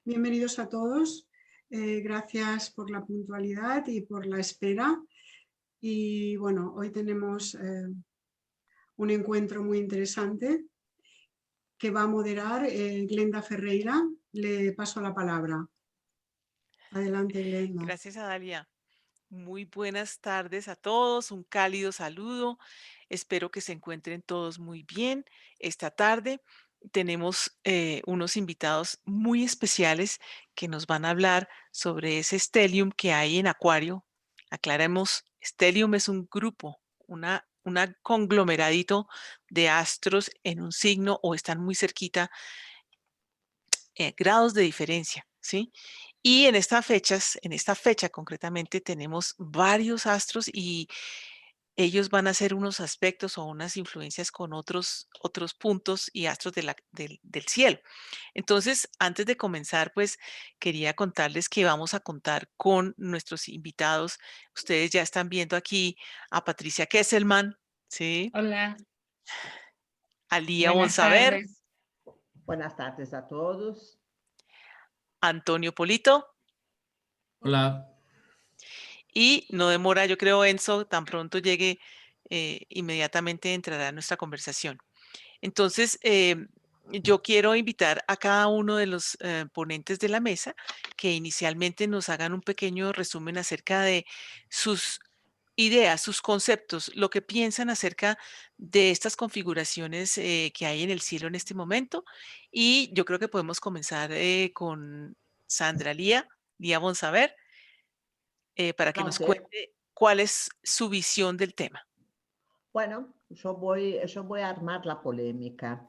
Bienvenidos a todos. Gracias por la puntualidad y por la espera. Y bueno, hoy tenemos un encuentro muy interesante que va a moderar Glenda Ferreira. Le paso la palabra. Adelante, Glenda. Gracias, Adalia. Muy buenas tardes a todos, un cálido saludo. Espero que se encuentren todos muy bien. Esta tarde tenemos unos invitados muy especiales que nos van a hablar sobre ese stellium que hay en Acuario. Aclaremos, stellium es un grupo, una conglomeradito de astros en un signo o están muy cerquita, grados de diferencia, ¿sí? Y en esta fecha concretamente tenemos varios astros y ellos van a hacer unos aspectos o unas influencias con otros puntos y astros del cielo. Entonces, antes de comenzar, pues quería contarles que vamos a contar con nuestros invitados. Ustedes ya están viendo aquí a Patricia Kesselman, ¿sí? Hola, A Lía buenas Bonsaver, tardes. Buenas tardes a todos. Antonio Polito. Hola. Y no demora, yo creo, Enzo, tan pronto llegue, inmediatamente entrará en nuestra conversación. Entonces, yo quiero invitar a cada uno de los ponentes de la mesa que inicialmente nos hagan un pequeño resumen acerca de sus ideas, sus conceptos, lo que piensan acerca de estas configuraciones que hay en el cielo en este momento. Y yo creo que podemos comenzar con Sandra Lía Bonsaver, para que nos Ok, cuente cuál es su visión del tema. bueno, yo voy a armar la polémica.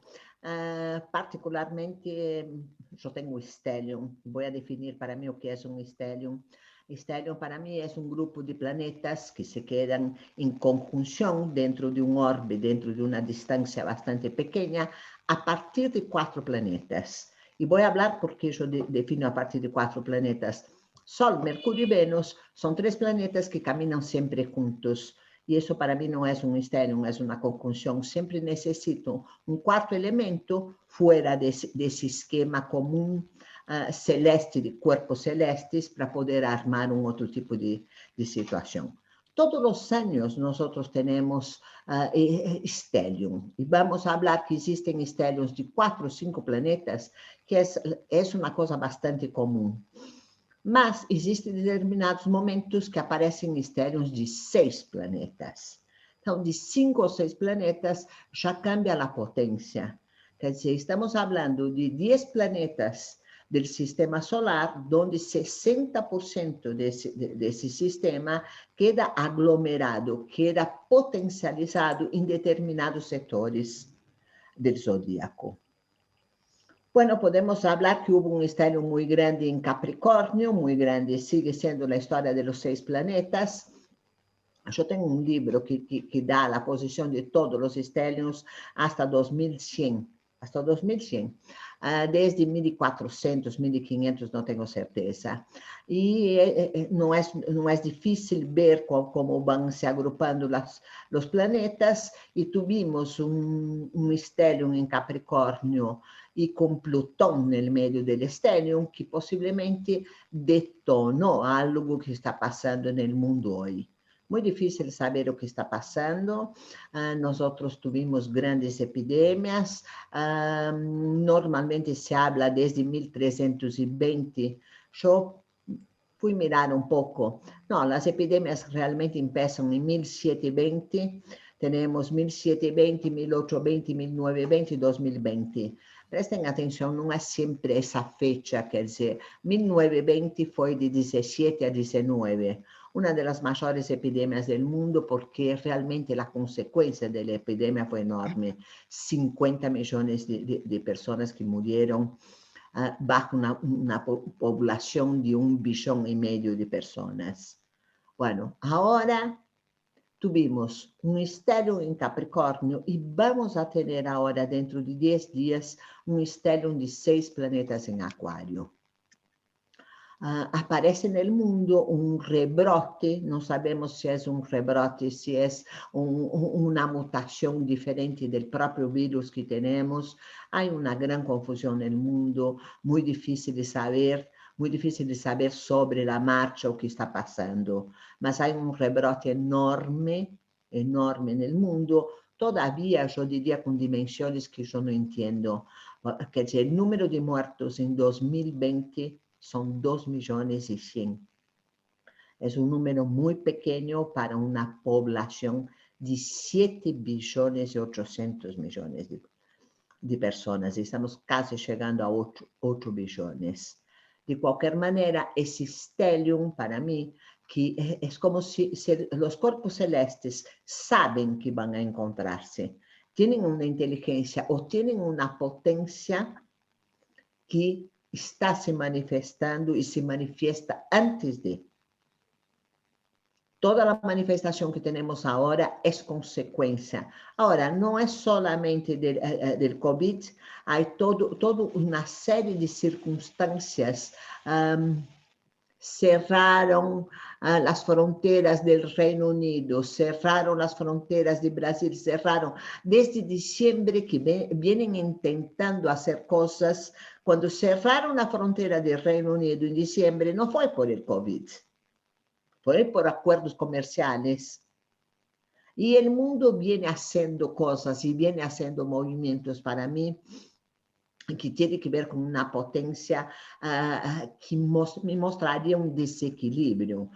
Particularmente, yo tengo stellium. Voy a definir para mí o que es un stellium. Stellium para mí es un grupo de planetas que se quedan en conjunción dentro de un orbe, dentro de una distancia bastante pequeña, a partir de 4 planetas. Y voy a hablar porque yo defino a partir de 4 planetas. Sol, Mercurio y Venus son 3 planetas que caminan siempre juntos. Y eso para mí no es un stellium, es una conjunción. Siempre necesito un cuarto elemento fuera de ese esquema común celeste, de cuerpos celestes, para poder armar un otro tipo de situación. Todos los años nosotros tenemos stellium y vamos a hablar que existen stelliums de 4 o 5 planetas, que es una cosa bastante común. Mas existem determinados momentos que aparecem stelliums de 6 planetas. Então, de 5 ou 6 planetas, já cambia a potência. Quer dizer, estamos falando de 10 planetas do sistema solar, onde 60% desse sistema queda aglomerado, queda potencializado em determinados setores do zodíaco. Bueno, podemos hablar que hubo un stellium muy grande en Capricornio, muy grande, sigue siendo la historia de los 6 planetas. Yo tengo un libro que da la posición de todos los stelliums hasta 2100, hasta 2100. Desde 1400, 1500, no tengo certeza. Y no es difícil ver cómo van se agrupando los planetas. Y tuvimos un stellium en Capricornio y con Plutón en el medio del stellium, que posiblemente detonó algo que está pasando en el mundo hoy. Muy difícil saber lo que está pasando. Nosotros tuvimos grandes epidemias. Normalmente se habla desde 1320. Yo fui mirar un poco. No, las epidemias realmente empiezan en 1720. Tenemos 1720, 1820, 1920 y 2020. Prestem atenção, não é sempre essa fecha, quer dizer, 1920 foi de 17 a 19, uma das maiores epidemias do mundo, porque realmente a consequência da epidemia foi enorme. 50 milhões de pessoas que morreram bajo uma população de 1,5 bilhão de pessoas. Bueno, agora tuvimos un stellium en Capricornio y vamos a tener ahora, dentro de 10 días, un stellium de 6 planetas en Acuario. aparece en el mundo un rebrote, no sabemos si es un rebrote, si es una mutación diferente del propio virus que tenemos. Hay una gran confusión en el mundo, muy difícil de saber sobre la marcha o qué está pasando. Mas hay un rebrote enorme en el mundo, todavía yo diría con dimensiones que yo no entiendo. Quer dizer, el número de muertos en 2020 son 2.100.000. Es un número muy pequeño para una población de 7.800.000.000 de personas. Estamos casi llegando a 8 billones. De cualquier manera, ese stellium para mí, que es como si los cuerpos celestes saben que van a encontrarse, tienen una inteligencia o tienen una potencia que está se manifestando y se manifiesta antes de. Toda la manifestación que tenemos ahora es consecuencia. Ahora, no es solamente del COVID, hay toda una serie de circunstancias. Cerraron las fronteras del Reino Unido, cerraron las fronteras de Brasil, cerraron desde diciembre que vienen intentando hacer cosas. Cuando cerraron la frontera del Reino Unido en diciembre, no fue por el COVID, fue por acuerdos comerciales. Y el mundo viene haciendo cosas y viene haciendo movimientos para mí que tiene que ver con una potencia que me mostraría un desequilibrio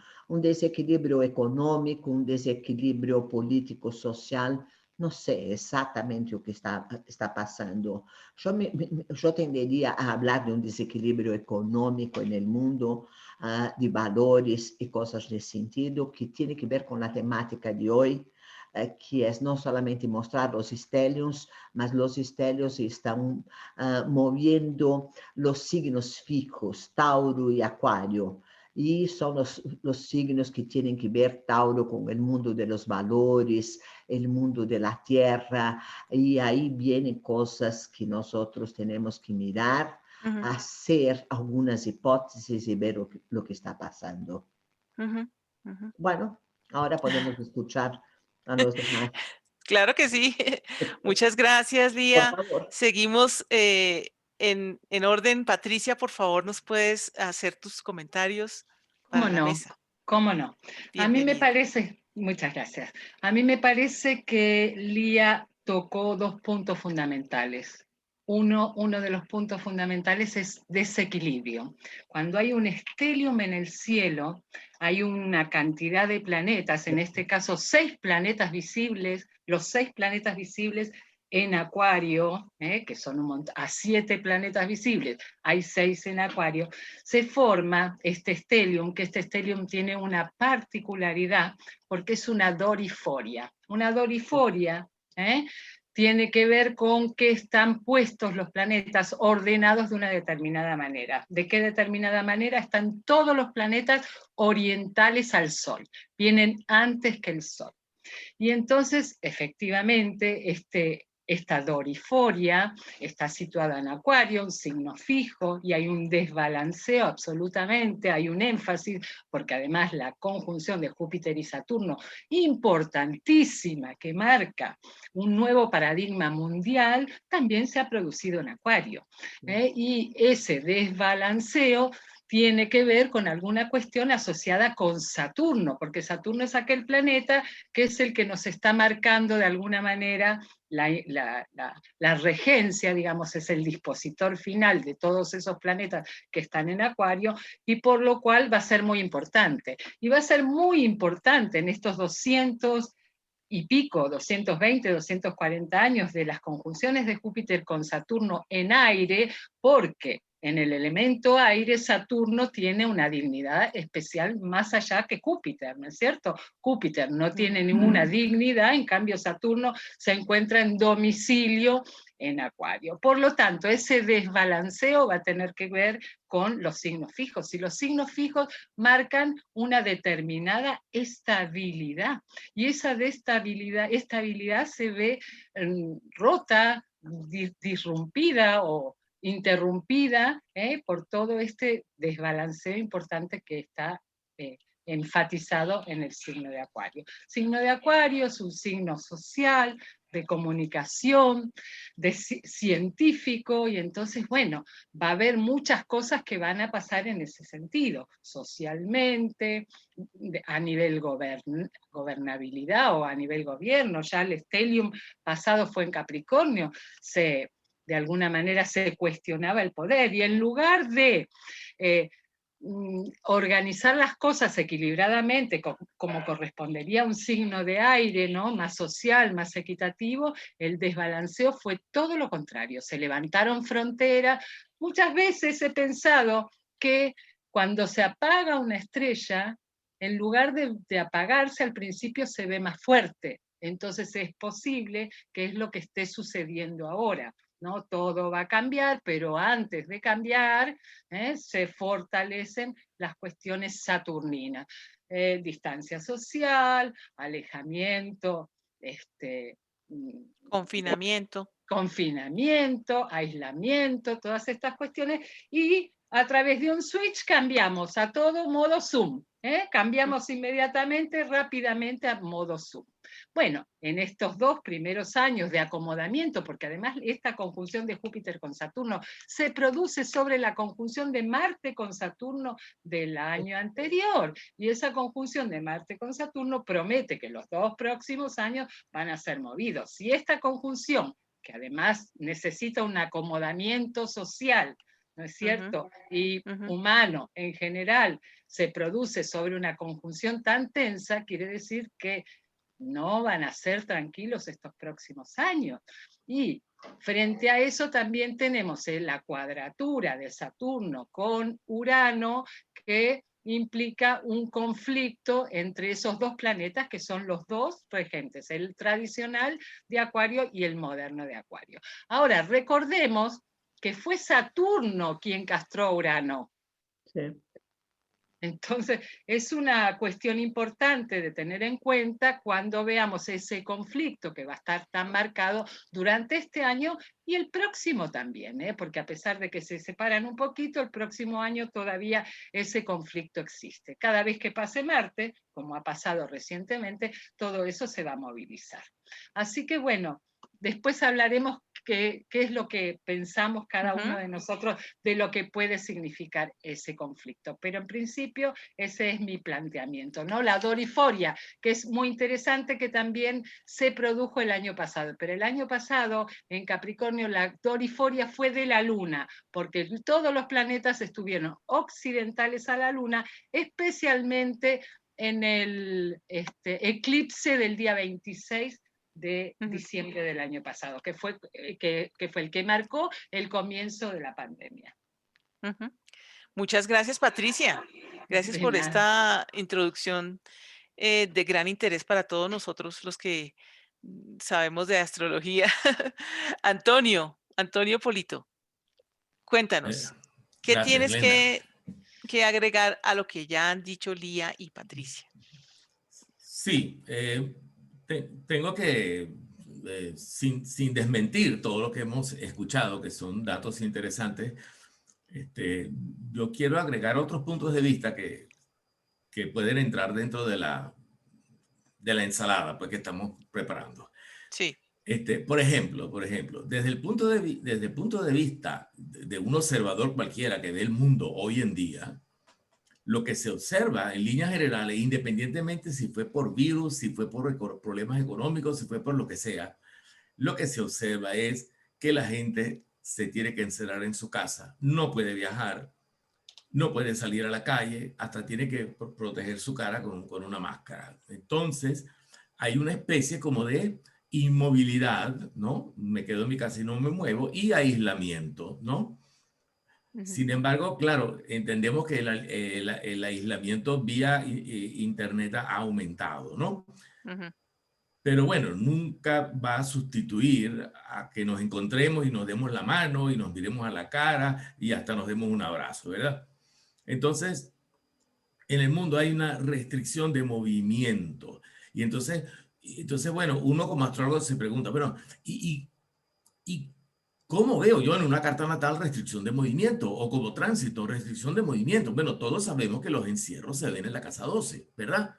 económico, un desequilibrio político, social. No sé exactamente lo que está pasando. Yo tendería a hablar de un desequilibrio económico en el mundo, de valores y cosas de sentido, que tiene que ver con la temática de hoy, que es no solamente mostrar los stelliums, mas los stelliums están moviendo los signos fijos, Tauro y Acuario. Y son los signos que tienen que ver, Tauro, con el mundo de los valores, el mundo de la tierra, y ahí vienen cosas que nosotros tenemos que mirar, hacer algunas hipótesis y ver lo que está pasando. Bueno, ahora podemos escuchar a los demás. Claro que sí. Muchas gracias, Por Lía. favor. Seguimos en orden. Patricia, por favor, ¿nos puedes hacer tus comentarios para ¿Cómo la no? mesa? ¿Cómo no? A mí me Bienvenida. parece, muchas gracias. A mí me parece que Lía tocó dos puntos fundamentales. Uno de los puntos fundamentales es desequilibrio. Cuando hay un estelium en el cielo, hay una cantidad de planetas, en este caso 6 planetas visibles, los 6 planetas visibles en Acuario, que son un montón, a 7 planetas visibles, hay 6 en Acuario, se forma este stellium, que este stellium tiene una particularidad porque es una doriforia. Una doriforia tiene que ver con que están puestos los planetas ordenados de una determinada manera. ¿De qué determinada manera? Están todos los planetas orientales al Sol, vienen antes que el Sol. Y entonces, efectivamente, esta doriforia está situada en Acuario, un signo fijo, y hay un desbalanceo absolutamente, hay un énfasis, porque además la conjunción de Júpiter y Saturno, importantísima, que marca un nuevo paradigma mundial, también se ha producido en Acuario. Y ese desbalanceo tiene que ver con alguna cuestión asociada con Saturno, porque Saturno es aquel planeta que es el que nos está marcando de alguna manera la regencia, digamos, es el dispositor final de todos esos planetas que están en Acuario, y por lo cual va a ser muy importante. Y va a ser muy importante en estos 200 y pico, 220, 240 años de las conjunciones de Júpiter con Saturno en aire, porque en el elemento aire Saturno tiene una dignidad especial más allá que Júpiter, ¿no es cierto? Júpiter no tiene ninguna dignidad, en cambio Saturno se encuentra en domicilio en Acuario. Por lo tanto, ese desbalanceo va a tener que ver con los signos fijos, y los signos fijos marcan una determinada estabilidad, y esa estabilidad se ve rota, disrumpida interrumpida por todo este desbalanceo importante que está enfatizado en el signo de Acuario. Signo de Acuario es un signo social, de comunicación, científico, y entonces, bueno, va a haber muchas cosas que van a pasar en ese sentido, socialmente, a nivel gobernabilidad o a nivel gobierno. Ya el stellium pasado fue en Capricornio, de alguna manera se cuestionaba el poder, y en lugar de organizar las cosas equilibradamente, como correspondería a un signo de aire, ¿no? Más social, más equitativo, el desbalanceo fue todo lo contrario. Se levantaron fronteras. Muchas veces he pensado que cuando se apaga una estrella, en lugar de apagarse al principio se ve más fuerte. Entonces es posible que es lo que esté sucediendo ahora. ¿No? Todo va a cambiar, pero antes de cambiar se fortalecen las cuestiones saturninas. Distancia social, alejamiento, confinamiento, aislamiento, todas estas cuestiones, y a través de un switch cambiamos a todo modo Zoom. Cambiamos inmediatamente, rápidamente a modo Zoom. Bueno, en estos 2 primeros años de acomodamiento, porque además esta conjunción de Júpiter con Saturno se produce sobre la conjunción de Marte con Saturno del año anterior, y esa conjunción de Marte con Saturno promete que los 2 próximos años van a ser movidos. Si esta conjunción, que además necesita un acomodamiento social, ¿no es cierto? Y humano en general, se produce sobre una conjunción tan tensa, quiere decir que no van a ser tranquilos estos próximos años. Y frente a eso también tenemos la cuadratura de Saturno con Urano, que implica un conflicto entre esos 2 planetas, que son los 2 regentes, el tradicional de Acuario y el moderno de Acuario. Ahora, recordemos que fue Saturno quien castró a Urano. Sí. Entonces, es una cuestión importante de tener en cuenta cuando veamos ese conflicto que va a estar tan marcado durante este año y el próximo también, porque a pesar de que se separan un poquito, el próximo año todavía ese conflicto existe. Cada vez que pase Marte, como ha pasado recientemente, todo eso se va a movilizar. Así que bueno, después hablaremos qué es lo que pensamos cada uno de nosotros de lo que puede significar ese conflicto. Pero en principio ese es mi planteamiento, ¿no? La doriforia, que es muy interesante, que también se produjo el año pasado. Pero el año pasado en Capricornio la doriforia fue de la Luna, porque todos los planetas estuvieron occidentales a la Luna, especialmente en el eclipse del día 26 de diciembre del año pasado, que fue el que marcó el comienzo de la pandemia. Muchas gracias, Patricia. Gracias por esta introducción de gran interés para todos nosotros los que sabemos de astrología. Antonio Polito, cuéntanos, ¿qué Gracias, tienes Glenda. que agregar a lo que ya han dicho Lía y Patricia? Sí, tengo que, sin desmentir todo lo que hemos escuchado, que son datos interesantes, yo quiero agregar otros puntos de vista que pueden entrar dentro de la ensalada pues, que estamos preparando. Sí. Por ejemplo, desde el punto de vista de un observador cualquiera que ve el mundo hoy en día, lo que se observa en líneas generales, independientemente si fue por virus, si fue por problemas económicos, si fue por lo que sea, lo que se observa es que la gente se tiene que encerrar en su casa, no puede viajar, no puede salir a la calle, hasta tiene que proteger su cara con una máscara. Entonces, hay una especie como de inmovilidad, ¿no? Me quedo en mi casa y no me muevo, y aislamiento, ¿no? Sin embargo, claro, entendemos que el aislamiento vía internet ha aumentado, ¿no? Pero bueno, nunca va a sustituir a que nos encontremos y nos demos la mano y nos miremos a la cara y hasta nos demos un abrazo, ¿verdad? Entonces, en el mundo hay una restricción de movimiento. Y entonces bueno, uno como astrólogo se pregunta, bueno, ¿y ¿Cómo veo yo en una carta natal restricción de movimiento o como tránsito, restricción de movimiento? Bueno, todos sabemos que los encierros se ven en la casa 12, ¿verdad?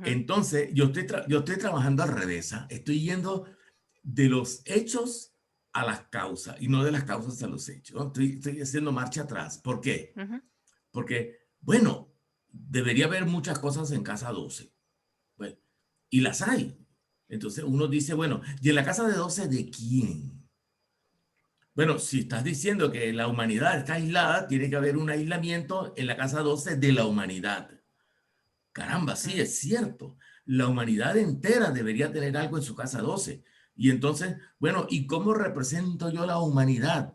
Entonces, yo estoy trabajando al revés. Estoy yendo de los hechos a las causas y no de las causas a los hechos, ¿no? Estoy haciendo marcha atrás. ¿Por qué? Porque, bueno, debería haber muchas cosas en casa 12. Bueno, y las hay. Entonces uno dice, bueno, ¿y en la casa de 12 de quién? Bueno, si estás diciendo que la humanidad está aislada, tiene que haber un aislamiento en la casa 12 de la humanidad. Caramba, sí, es cierto. La humanidad entera debería tener algo en su casa 12. Y entonces, bueno, ¿y cómo represento yo la humanidad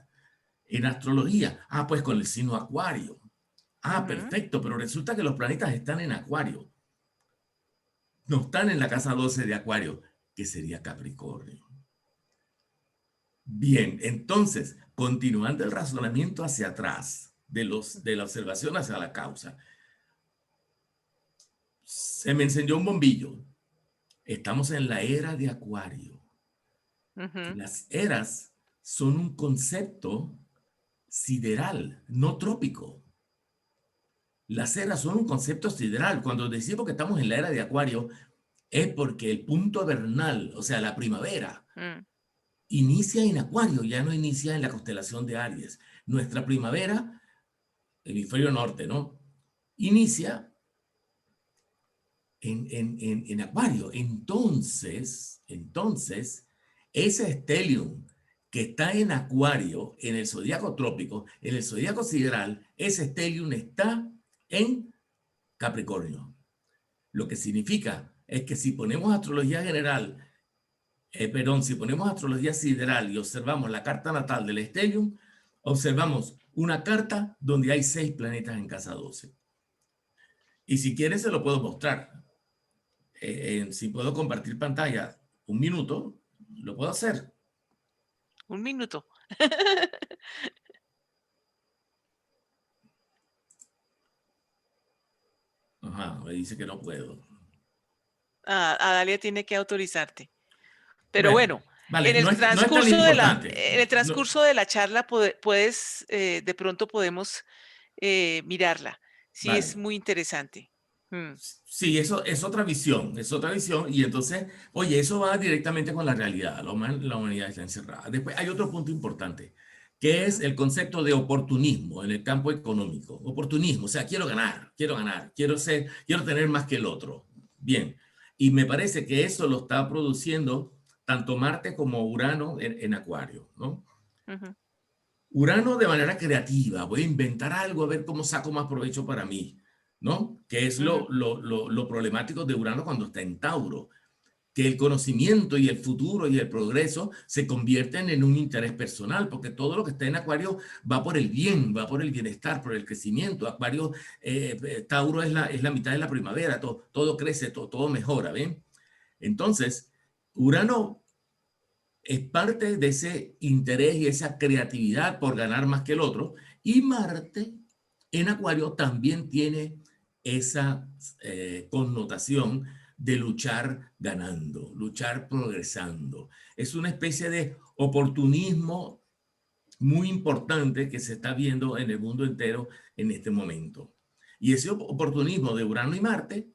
en astrología? Ah, pues con el signo Acuario. Ah, perfecto, pero resulta que los planetas están en Acuario. No están en la casa 12 de Acuario, que sería Capricornio. Bien, entonces, continuando el razonamiento hacia atrás, de la observación hacia la causa, se me encendió un bombillo. Estamos en la era de Acuario. Las eras son un concepto sideral, no trópico. Las eras son un concepto sideral. Cuando decimos que estamos en la era de Acuario, es porque el punto vernal, o sea, la primavera, inicia en Acuario, ya no inicia en la constelación de Aries. Nuestra primavera, hemisferio norte, ¿no? Inicia en Acuario. Entonces, ese stellium que está en Acuario, en el zodíaco trópico, en el zodíaco sideral, ese stellium está en Capricornio. Lo que significa es que si ponemos astrología general, si ponemos astrología sideral y observamos la carta natal del stellium, observamos una carta donde hay 6 planetas en casa 12. Y si quieres se lo puedo mostrar. Si puedo compartir pantalla un minuto, lo puedo hacer. Un minuto. Ajá, me dice que no puedo. Dalia tiene que autorizarte. Pero Bueno, bueno, vale, en el no es tan transcurso importante. en el transcurso de la charla puedes, de pronto podemos mirarla. Sí, es Vale. muy interesante. Sí, eso es otra visión, y entonces, oye, eso va directamente con la realidad, la humanidad está encerrada. Después hay otro punto importante, que es el concepto de oportunismo en el campo económico. Oportunismo, o sea, quiero ganar, quiero tener más que el otro. Bien, y me parece que eso lo está produciendo tanto Marte como Urano en Acuario, ¿no? Urano de manera creativa, voy a inventar algo, a ver cómo saco más provecho para mí, ¿no? Que es lo problemático de Urano cuando está en Tauro, que el conocimiento y el futuro y el progreso se convierten en un interés personal, porque todo lo que está en Acuario va por el bien, va por el bienestar, por el crecimiento. Acuario, Tauro es la mitad de la primavera, todo crece, todo mejora, ¿ven? Entonces, Urano es parte de ese interés y esa creatividad por ganar más que el otro. Y Marte en Acuario también tiene esa connotación de luchar ganando, luchar progresando. Es una especie de oportunismo muy importante que se está viendo en el mundo entero en este momento. Y ese oportunismo de Urano y Marte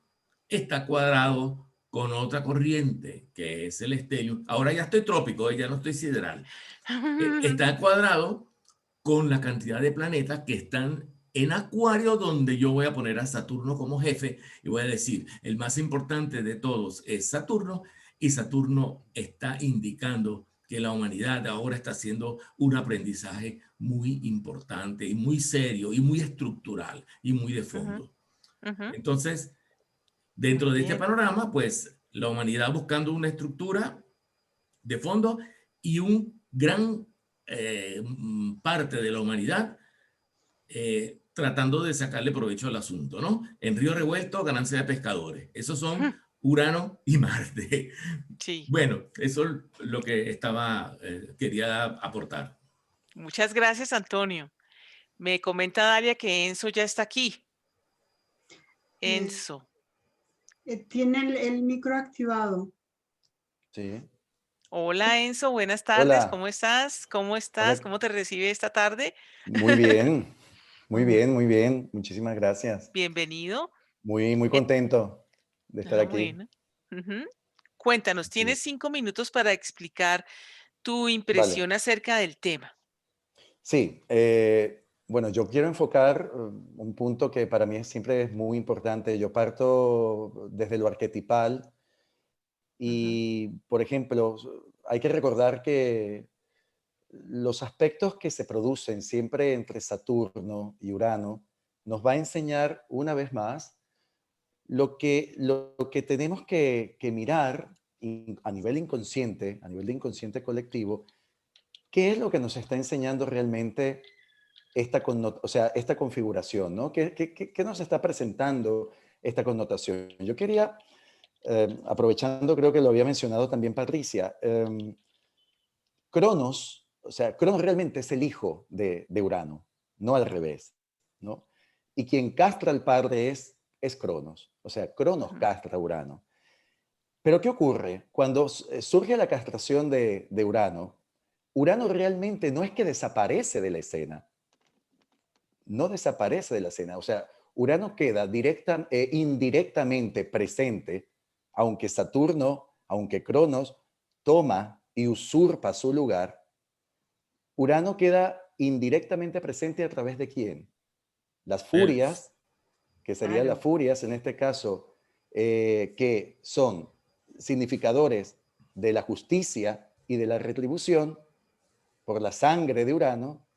está cuadrado con otra corriente, que es el stellium. Ahora ya estoy trópico, ya no estoy sideral. Está cuadrado con la cantidad de planetas que están en Acuario, donde yo voy a poner a Saturno como jefe y voy a decir, el más importante de todos es Saturno, y Saturno está indicando que la humanidad ahora está haciendo un aprendizaje muy importante y muy serio y muy estructural y muy de fondo. Entonces, dentro de este panorama, pues la humanidad buscando una estructura de fondo y un gran parte de la humanidad tratando de sacarle provecho al asunto, ¿no? En río revuelto, ganancia de pescadores. Esos son Urano y Marte. Sí. Bueno, eso es lo que quería aportar. Muchas gracias, Antonio. Me comenta Dalia que Enzo ya está aquí. Enzo. Tiene el micro activado. Sí. Hola Enzo, buenas tardes, Hola, ¿cómo estás? ¿Cómo estás? hola, ¿Cómo te recibe esta tarde? muy bien, muy Ujú. bien, muy bien. Muchísimas gracias. Bienvenido. Muy Eh, contento de estar aquí. bueno. Ujú. Cuéntanos, Así tienes es. 5 minutos para explicar tu Vale. impresión acerca del tema. Sí, bueno, yo quiero enfocar un punto que para mí siempre es muy importante. Yo parto desde lo arquetipal Ujú, y, por ejemplo, hay que recordar que los aspectos que se producen siempre entre Saturno y Urano nos va a enseñar una vez más lo que tenemos que mirar a nivel inconsciente, a nivel de inconsciente colectivo, ¿qué es lo que nos está enseñando realmente o sea, esta configuración, ¿no? ¿Qué nos está presentando esta connotación? Yo quería, aprovechando, creo que lo había mencionado también Patricia, Cronos, o sea, Cronos realmente es el hijo de Urano, no al revés, ¿no? Y quien castra al padre es Cronos, o sea, Cronos ujú, castra a Urano. Pero ¿qué ocurre? Cuando surge la castración de Urano, Urano realmente no es que desaparece de la escena, no desaparece de la escena, o sea, Urano queda indirectamente presente, aunque Saturno, aunque Cronos toma y usurpa su lugar, Urano queda indirectamente presente a través de quién? Las Venus. furias, que serían las Claro. furias en este caso, que son significadores de la justicia y de la retribución por la sangre de Urano,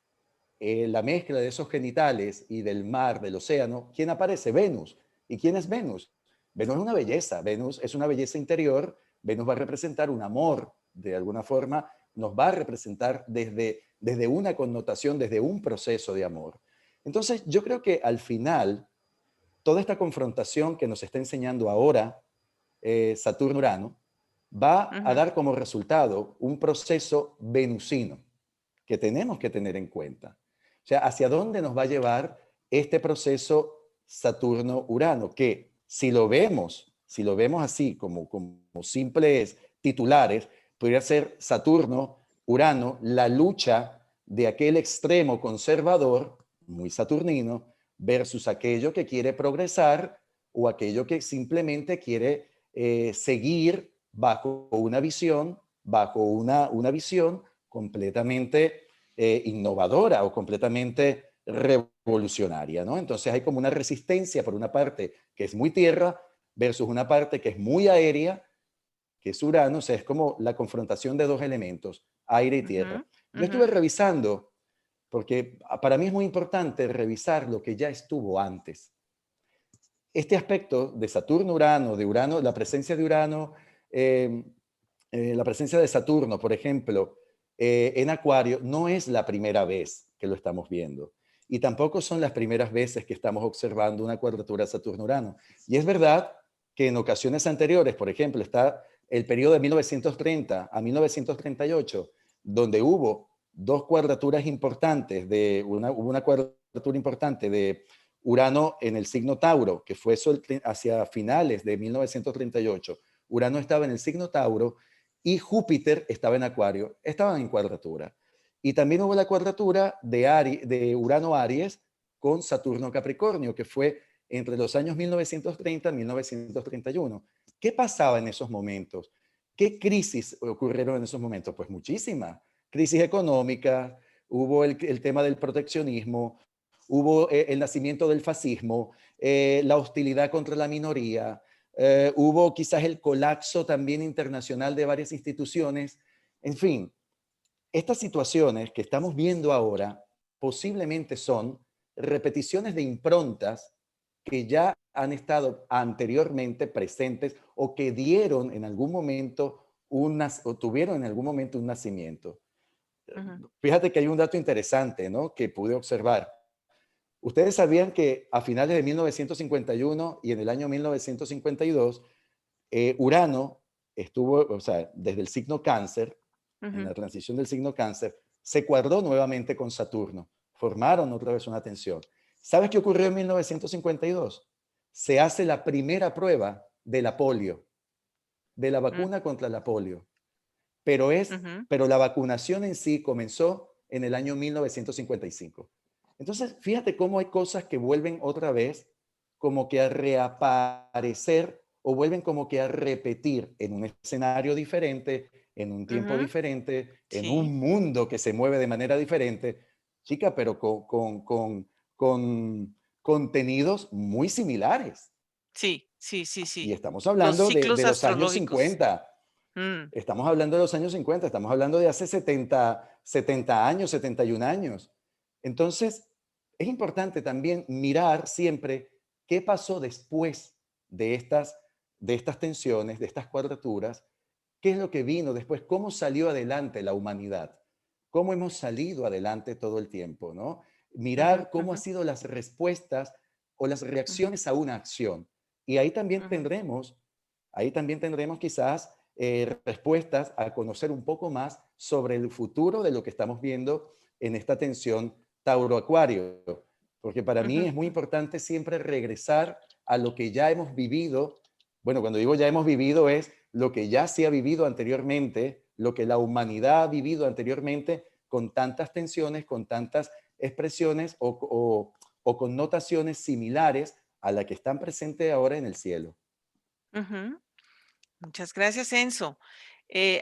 la mezcla de esos genitales y del mar, del océano, ¿quién aparece? Venus. ¿Y quién es Venus? Venus es una belleza, Venus es una belleza interior, Venus va a representar un amor, de alguna forma, nos va a representar desde una connotación, desde un proceso de amor. Entonces, yo creo que al final, toda esta confrontación que nos está enseñando ahora Saturno-Urano va a ujú, dar como resultado un proceso venusino que tenemos que tener en cuenta. O sea, ¿hacia dónde nos va a llevar este proceso Saturno-Urano? Que si lo vemos así como simples titulares, podría ser Saturno-Urano, la lucha de aquel extremo conservador, muy saturnino, versus aquello que quiere progresar o aquello que simplemente quiere seguir bajo una visión completamente innovadora o completamente revolucionaria, ¿no? Entonces hay como una resistencia por una parte que es muy tierra versus una parte que es muy aérea, que es Urano, o sea, es como la confrontación de dos elementos, aire y ujú, tierra. Yo ujú, estuve revisando, porque para mí es muy importante revisar lo que ya estuvo antes. Este aspecto de Saturno-Urano, de Urano, la presencia de Urano, eh, la presencia de Saturno, por ejemplo, en Acuario, no es la primera vez que lo estamos viendo. Y tampoco son las primeras veces que estamos observando una cuadratura Saturno-Urano. Y es verdad que en ocasiones anteriores, por ejemplo, está el periodo de 1930 a 1938, donde hubo dos cuadraturas importantes, hubo una cuadratura importante de Urano en el signo Tauro, que fue hacia finales de 1938. Urano estaba en el signo Tauro y Júpiter estaba en Acuario, estaban en cuadratura. Y también hubo la cuadratura de Urano-Aries con Saturno-Capricornio, que fue entre los años 1930 y 1931. ¿Qué pasaba en esos momentos? ¿Qué crisis ocurrieron en esos momentos? Pues muchísimas. Crisis económica, hubo el tema del proteccionismo, hubo el nacimiento del fascismo, la hostilidad contra la minoría, hubo quizás el colapso también internacional de varias instituciones. En fin, estas situaciones que estamos viendo ahora posiblemente son repeticiones de improntas que ya han estado anteriormente presentes o que dieron en algún momento o tuvieron en algún momento un nacimiento. ujú. Fíjate que hay un dato interesante, ¿no? Que pude observar. Ustedes sabían que a finales de 1951 y en el año 1952, Urano estuvo, o sea, desde el signo Cáncer, en Ujú, la transición del signo Cáncer, se cuadró nuevamente con Saturno. Formaron otra vez una tensión. ¿Sabes qué ocurrió en 1952? Se hace la primera prueba de la polio, de la mm, vacuna contra la polio. pero la vacunación en sí comenzó en el año 1955. Entonces, fíjate cómo hay cosas que vuelven otra vez como que a reaparecer o vuelven como que a repetir en un escenario diferente, en un tiempo diferente, en Sí, un mundo que se mueve de manera diferente, chica, pero con contenidos muy similares. sí, sí, sí, Y sí. estamos Los hablando ciclos de los años astrológicos. 50. Mm, Estamos hablando de los años 50, estamos hablando de hace 70 años, 71 años. Entonces, es importante también mirar siempre qué pasó después de estas tensiones, de estas cuadraturas, qué es lo que vino después, cómo salió adelante la humanidad, cómo hemos salido adelante todo el tiempo, ¿no? ujú, Mirar cómo han ujú, sido las respuestas o las ujú, reacciones a una acción. Y ujú, ahí también tendremos quizás respuestas a conocer un poco más sobre el futuro de lo que estamos viendo en esta tensión Tauro-Acuario. Porque para mí ujú, es muy importante siempre regresar a lo que ya hemos vivido. Bueno, cuando digo ya hemos vivido es lo que ya se ha vivido anteriormente, lo que la humanidad ha vivido anteriormente con tantas tensiones, con tantas expresiones o connotaciones similares a la que están presentes ahora en el cielo. ujú. Muchas gracias, Enzo.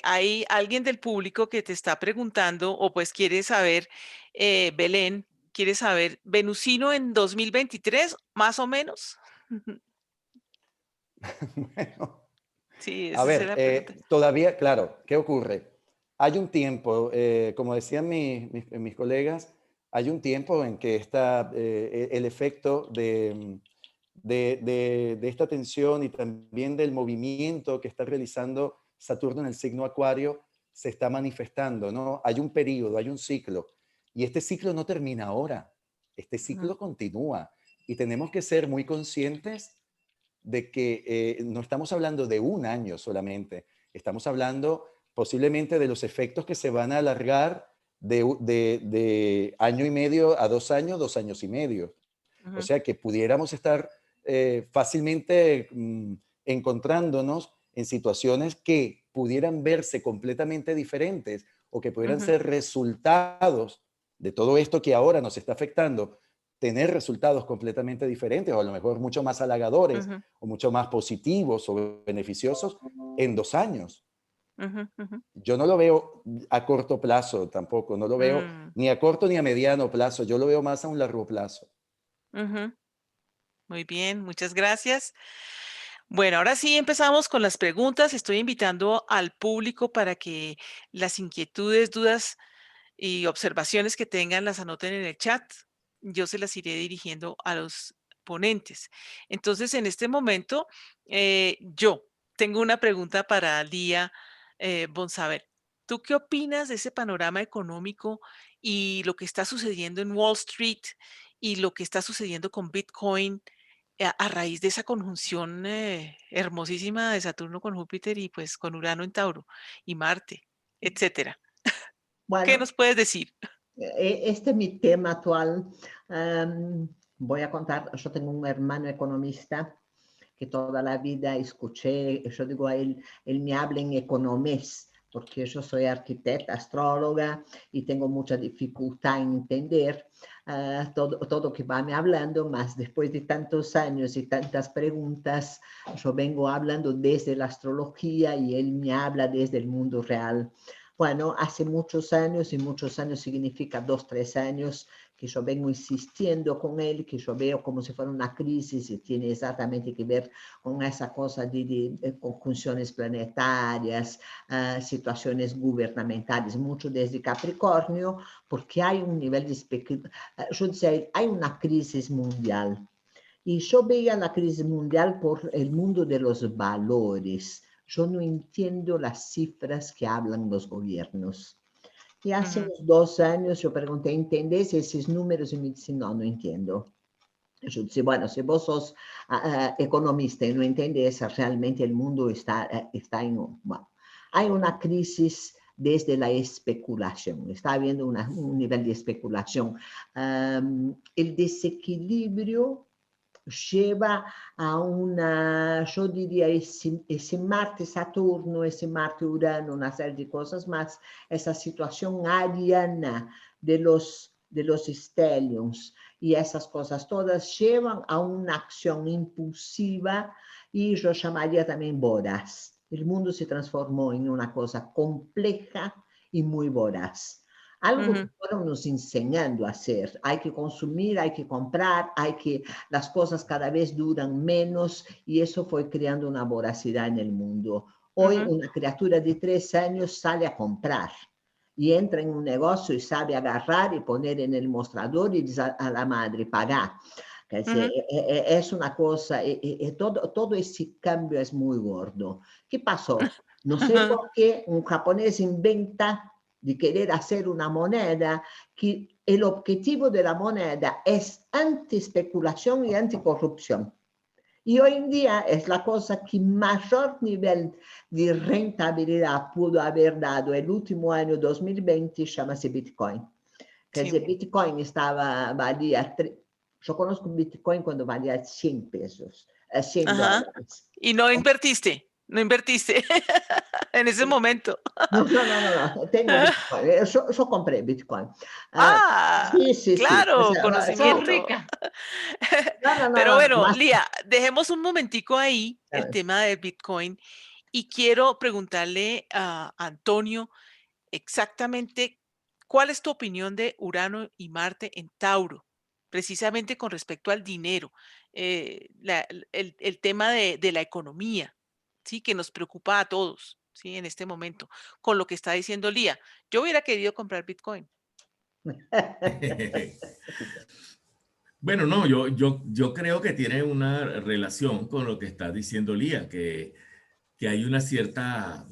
Hay alguien del público que te está preguntando, o pues quiere saber, Belén, quiere saber, ¿Venusino en 2023, más o menos? Bueno, Sí, a esa es ver, la pregunta. todavía, claro, ¿qué ocurre? Hay un tiempo, como decían mis colegas, hay un tiempo en que el efecto de esta tensión y también del movimiento que está realizando Saturno en el signo Acuario se está manifestando, ¿no? Hay un periodo, hay un ciclo, y este ciclo no termina ahora, este Ujú, ciclo continúa, y tenemos que ser muy conscientes de que no estamos hablando de un año solamente, estamos hablando posiblemente de los efectos que se van a alargar de año y medio a 2 años, 2 años y medio. O ujú, sea que pudiéramos estar fácilmente encontrándonos en situaciones que pudieran verse completamente diferentes o que pudieran ujú, ser resultados de todo esto que ahora nos está afectando, tener resultados completamente diferentes o a lo mejor mucho más halagadores ujú, o mucho más positivos o beneficiosos en 2 años. ujú, ujú. Yo no lo veo a corto plazo tampoco, no lo veo Mm, ni a corto ni a mediano plazo, yo lo veo más a un largo plazo. ujú. Muy bien, muchas gracias. Bueno, ahora sí empezamos con las preguntas. Estoy invitando al público para que las inquietudes, dudas y observaciones que tengan las anoten en el chat. Yo se las iré dirigiendo a los ponentes. Entonces, en este momento, yo tengo una pregunta para Lía Bonsaber. ¿Tú qué opinas de ese panorama económico y lo que está sucediendo en Wall Street y lo que está sucediendo con Bitcoin a raíz de esa conjunción hermosísima de Saturno con Júpiter y pues con Urano en Tauro y Marte, etcétera? ¿Qué Bueno, nos puedes decir? este es mi tema actual. Voy a contar, yo tengo un hermano economista que toda la vida escuché, yo digo a él me habla en economés, porque yo soy arquitecta, astróloga y tengo mucha dificultad en entender todo que va me hablando, más después de tantos años y tantas preguntas, yo vengo hablando desde la astrología y él me habla desde el mundo real. Bueno, hace muchos años, y muchos años significa 2, 3 años, que yo vengo insistiendo con él, que yo veo como si fuera una crisis y tiene exactamente que ver con esa cosa de conjunciones planetarias, situaciones gubernamentales, mucho desde Capricornio, porque hay un nivel de yo decía, hay una crisis mundial. Y yo veía la crisis mundial por el mundo de los valores. Yo no entiendo las cifras que hablan los gobiernos. Y hace Ujú, unos 2 años yo pregunté, ¿entendés esos números? Y me dice, no, no entiendo. Yo decía, bueno, si vos sos economista y no entiendes, realmente el mundo está en... Bueno, hay una crisis desde la especulación, está habiendo un nivel de especulación. El desequilibrio lleva a una, yo diría, ese Marte-Saturno, ese Marte-Urano, una serie de cosas más, esa situación ariana de los stelliums y esas cosas todas llevan a una acción impulsiva y yo llamaría también voraz. El mundo se transformó en una cosa compleja y muy voraz. Algo que fueron nos enseñando a hacer. Hay que consumir, hay que comprar, las cosas cada vez duran menos y eso fue creando una voracidad en el mundo. Hoy una criatura de 3 años sale a comprar y entra en un negocio y sabe agarrar y poner en el mostrador y dice a la madre, paga. Es una cosa, todo ese cambio es muy gordo. ¿Qué pasó? No sé por qué un japonés inventa de querer hacer una moneda que el objetivo de la moneda es anti-especulación y anticorrupción. Y hoy en día es la cosa que mayor nivel de rentabilidad pudo haber dado el último año 2020, llama-se Bitcoin. Quer dizer, Bitcoin valía, yo conozco Bitcoin cuando valía 100 pesos, 100 dólares. Y no invertiste en ese momento. No, tengo Bitcoin, yo compré Bitcoin. Sí. Claro, conocimiento. Rica. Pero bueno, Lía, dejemos un momentico ahí el tema del Bitcoin y quiero preguntarle a Antonio exactamente cuál es tu opinión de Urano y Marte en Tauro, precisamente con respecto al dinero, el tema de la economía, ¿sí? Que nos preocupa a todos, ¿sí? En este momento, con lo que está diciendo Lía. Yo hubiera querido comprar Bitcoin. Bueno, no, yo creo que tiene una relación con lo que está diciendo Lía, que hay una cierta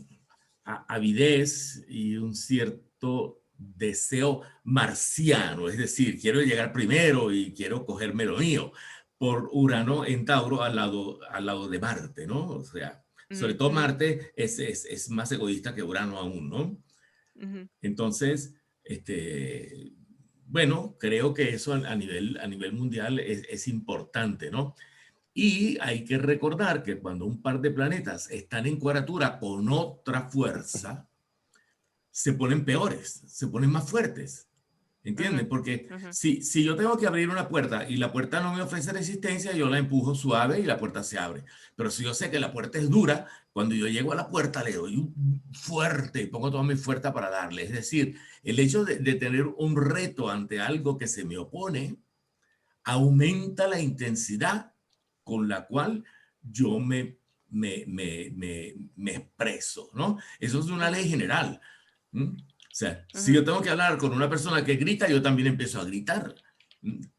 avidez y un cierto deseo marciano, es decir, quiero llegar primero y quiero cogerme lo mío, por Urano en Tauro al lado de Marte, ¿no? O sea, sobre todo Marte es más egoísta que Urano aún, ¿no? Entonces, bueno, creo que eso a nivel mundial es importante, ¿no? Y hay que recordar que cuando un par de planetas están en cuadratura con otra fuerza, se ponen peores, se ponen más fuertes. ¿Entienden? Porque si yo tengo que abrir una puerta y la puerta no me ofrece resistencia, yo la empujo suave y la puerta se abre. Pero si yo sé que la puerta es dura, cuando yo llego a la puerta le doy un fuerte y pongo toda mi fuerza para darle. Es decir, el hecho de tener un reto ante algo que se me opone aumenta la intensidad con la cual yo me expreso, ¿no? Eso es una ley general. O sea, si yo tengo que hablar con una persona que grita, yo también empiezo a gritar.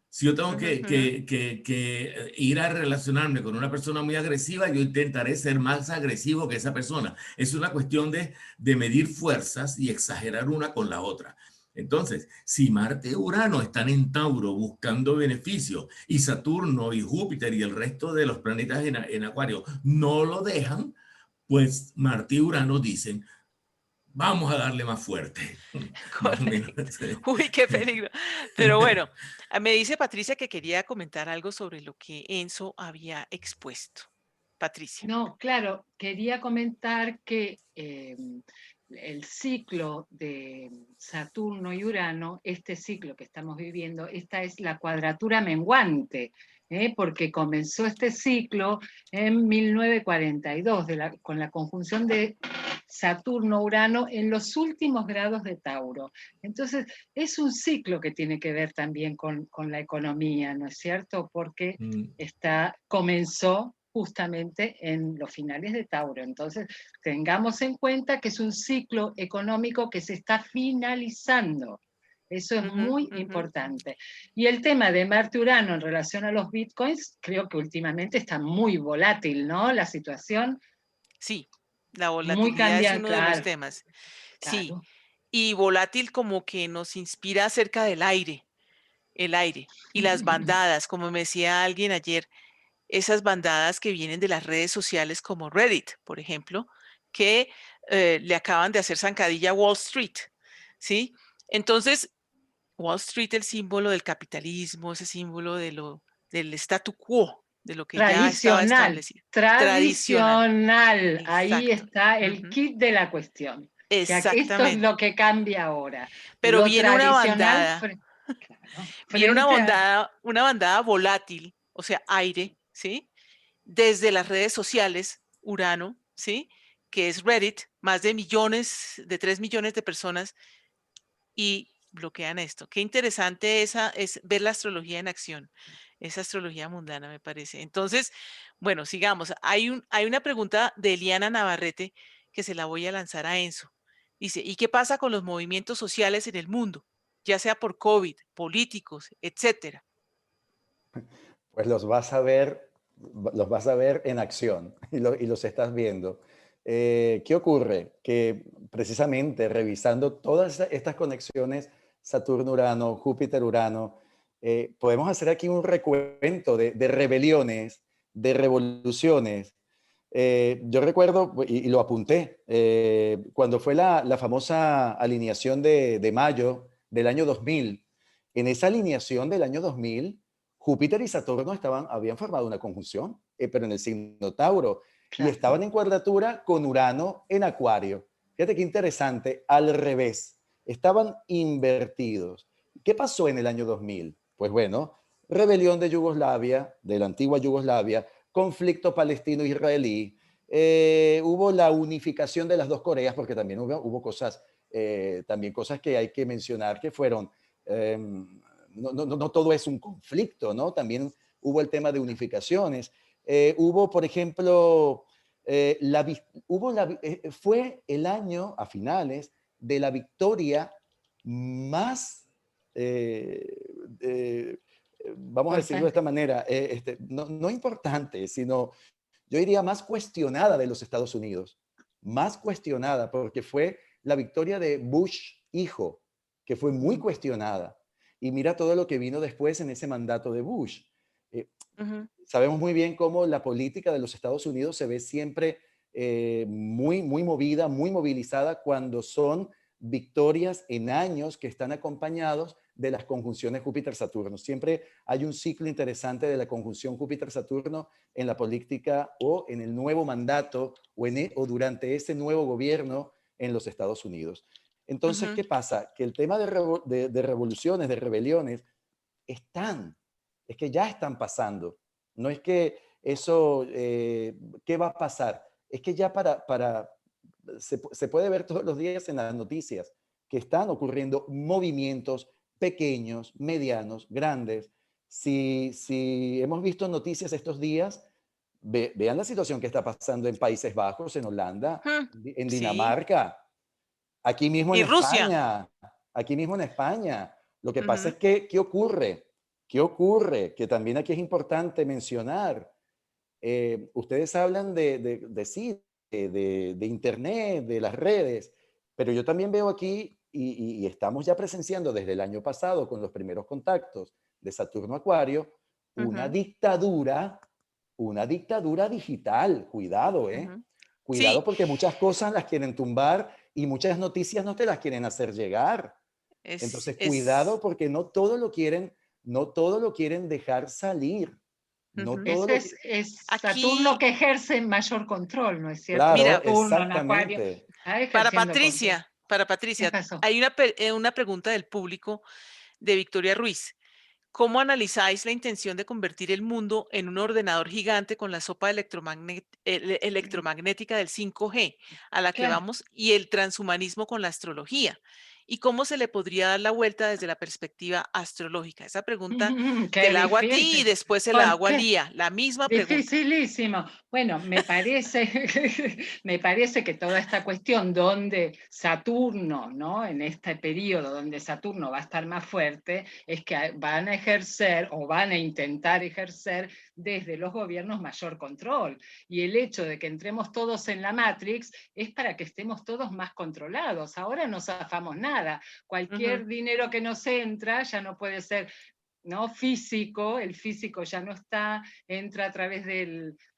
Si yo tengo que ir a relacionarme con una persona muy agresiva, yo intentaré ser más agresivo que esa persona. Es una cuestión de medir fuerzas y exagerar una con la otra. Entonces, si Marte y Urano están en Tauro buscando beneficio y Saturno y Júpiter y el resto de los planetas en Acuario no lo dejan, pues Marte y Urano dicen, vamos a darle más fuerte. Más o menos. Uy, qué peligro. Pero bueno, me dice Patricia que quería comentar algo sobre lo que Enzo había expuesto. Patricia. No, claro, quería comentar que el ciclo de Saturno y Urano, este ciclo que estamos viviendo, esta es la cuadratura menguante, porque comenzó este ciclo en 1942 con la conjunción de Saturno-Urano en los últimos grados de Tauro. Entonces, es un ciclo que tiene que ver también con la economía, ¿no es cierto? Porque comenzó justamente en los finales de Tauro. Entonces, tengamos en cuenta que es un ciclo económico que se está finalizando. Eso es muy importante. Y el tema de Marte-Urano en relación a los bitcoins, creo que últimamente está muy volátil, ¿no? La situación. Sí, la volatilidad es uno de los temas. Sí, claro. Y volátil como que nos inspira acerca del aire, el aire y las bandadas, como me decía alguien ayer, esas bandadas que vienen de las redes sociales como Reddit, por ejemplo, que le acaban de hacer zancadilla a Wall Street, ¿sí? Entonces, Wall Street, el símbolo del capitalismo, ese símbolo del statu quo, de lo que ya estaba establecido. Tradicional. Ahí Exacto. está el kit de la cuestión. Esto es Exactamente. lo que cambia ahora. Pero Lo viene una tradicional bandada, claro, viene frente a... una bandada volátil, o sea, aire, ¿sí? Desde las redes sociales, Urano, ¿sí? Que es Reddit, más de 3 millones de personas y bloquean esto. Qué interesante es ver la astrología en acción, esa astrología mundana, me parece. Entonces, bueno, sigamos. Hay una pregunta de Eliana Navarrete que se la voy a lanzar a Enzo. Dice, ¿y qué pasa con los movimientos sociales en el mundo? Ya sea por COVID, políticos, etcétera. Pues los vas a ver en acción y los estás viendo. ¿Qué ocurre? Que precisamente revisando todas estas conexiones Saturno-Urano, Júpiter-Urano, podemos hacer aquí un recuento de rebeliones, de revoluciones. Yo recuerdo, y lo apunté, cuando fue la famosa alineación de mayo del año 2000. En esa alineación del año 2000, Júpiter y Saturno habían formado una conjunción, pero en el signo Tauro, y Claro. estaban en cuadratura con Urano en Acuario. Fíjate qué interesante, al revés, estaban invertidos. ¿Qué pasó en el año 2000? Pues bueno, rebelión de Yugoslavia, de la antigua Yugoslavia, conflicto palestino-israelí, hubo la unificación de las dos Coreas, porque también hubo cosas, también cosas que hay que mencionar que fueron... no todo es un conflicto, ¿no? También hubo el tema de unificaciones. Hubo, por ejemplo, fue el año a finales de la victoria más, vamos a decirlo de esta manera, no importante, sino yo diría más cuestionada de los Estados Unidos. Más cuestionada, porque fue la victoria de Bush hijo, que fue muy cuestionada. Y mira todo lo que vino después en ese mandato de Bush. Sabemos muy bien cómo la política de los Estados Unidos se ve siempre muy movida, muy movilizada cuando son victorias en años que están acompañados de las conjunciones Júpiter-Saturno. Siempre hay un ciclo interesante de la conjunción Júpiter-Saturno en la política o en el nuevo mandato o durante ese nuevo gobierno en los Estados Unidos. Entonces, ¿qué pasa? Que el tema de revoluciones, de rebeliones, es que ya están pasando. No es que eso, ¿qué va a pasar? Es que ya se puede ver todos los días en las noticias que están ocurriendo movimientos pequeños, medianos, grandes. Si hemos visto noticias estos días, vean la situación que está pasando en Países Bajos, en Holanda, en Sí. Dinamarca, aquí mismo en Y Rusia. España, aquí mismo en España. Lo que pasa es que, ¿qué ocurre? ¿Qué ocurre? Que también aquí es importante mencionar. Ustedes hablan de Internet, de las redes, pero yo también veo aquí, y estamos ya presenciando desde el año pasado con los primeros contactos de Saturno Acuario, una dictadura digital. Cuidado, Cuidado Sí, porque muchas cosas las quieren tumbar y muchas noticias no te las quieren hacer llegar. Entonces, cuidado porque no todo lo quieren dejar salir. No todo lo que... Es Saturno aquí, que ejerce mayor control, ¿no es cierto? Claro, mira, Saturno en Acuario exactamente. está ejerciendo control. Para ¿Qué Patricia, pasó? hay una pregunta del público de Victoria Ruiz. ¿Cómo analizáis la intención de convertir el mundo en un ordenador gigante con la sopa electromagnética del 5G a la que Claro. vamos y el transhumanismo con la astrología? ¿Y cómo se le podría dar la vuelta desde la perspectiva astrológica? Esa pregunta te Qué la hago a ti y difícil. después se la ¿Por hago a qué? Lía. La misma pregunta. Dificilísimo. Bueno, me parece, me parece que toda esta cuestión donde Saturno, ¿no? En este periodo donde Saturno va a estar más fuerte, es que van a ejercer o van a intentar ejercer desde los gobiernos mayor control. Y el hecho de que entremos todos en la Matrix es para que estemos todos más controlados. Ahora no zafamos nada. Cualquier dinero que nos entra ya no puede ser, ¿no? Físico, el físico ya no está, entra a través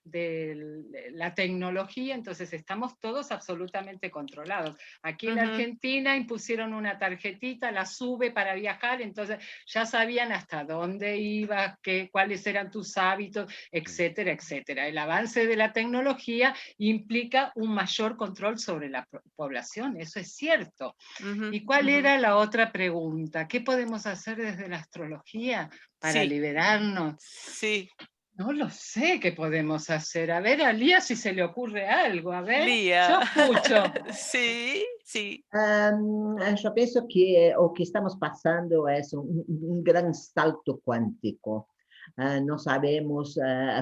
de la tecnología, entonces estamos todos absolutamente controlados. Aquí en Ujú. Argentina impusieron una tarjetita, la sube para viajar, entonces ya sabían hasta dónde ibas, cuáles eran tus hábitos, etcétera, etcétera. El avance de la tecnología implica un mayor control sobre la población, eso es cierto. Ujú, ¿Y cuál ujú. era la otra pregunta? ¿Qué podemos hacer desde la astrología para Sí, liberarnos? sí. No lo sé qué podemos hacer. A ver, a Lía si se le ocurre algo. A ver, Lía. yo escucho. Sí, sí. Yo pienso que o que estamos pasando es un gran salto cuántico. No sabemos,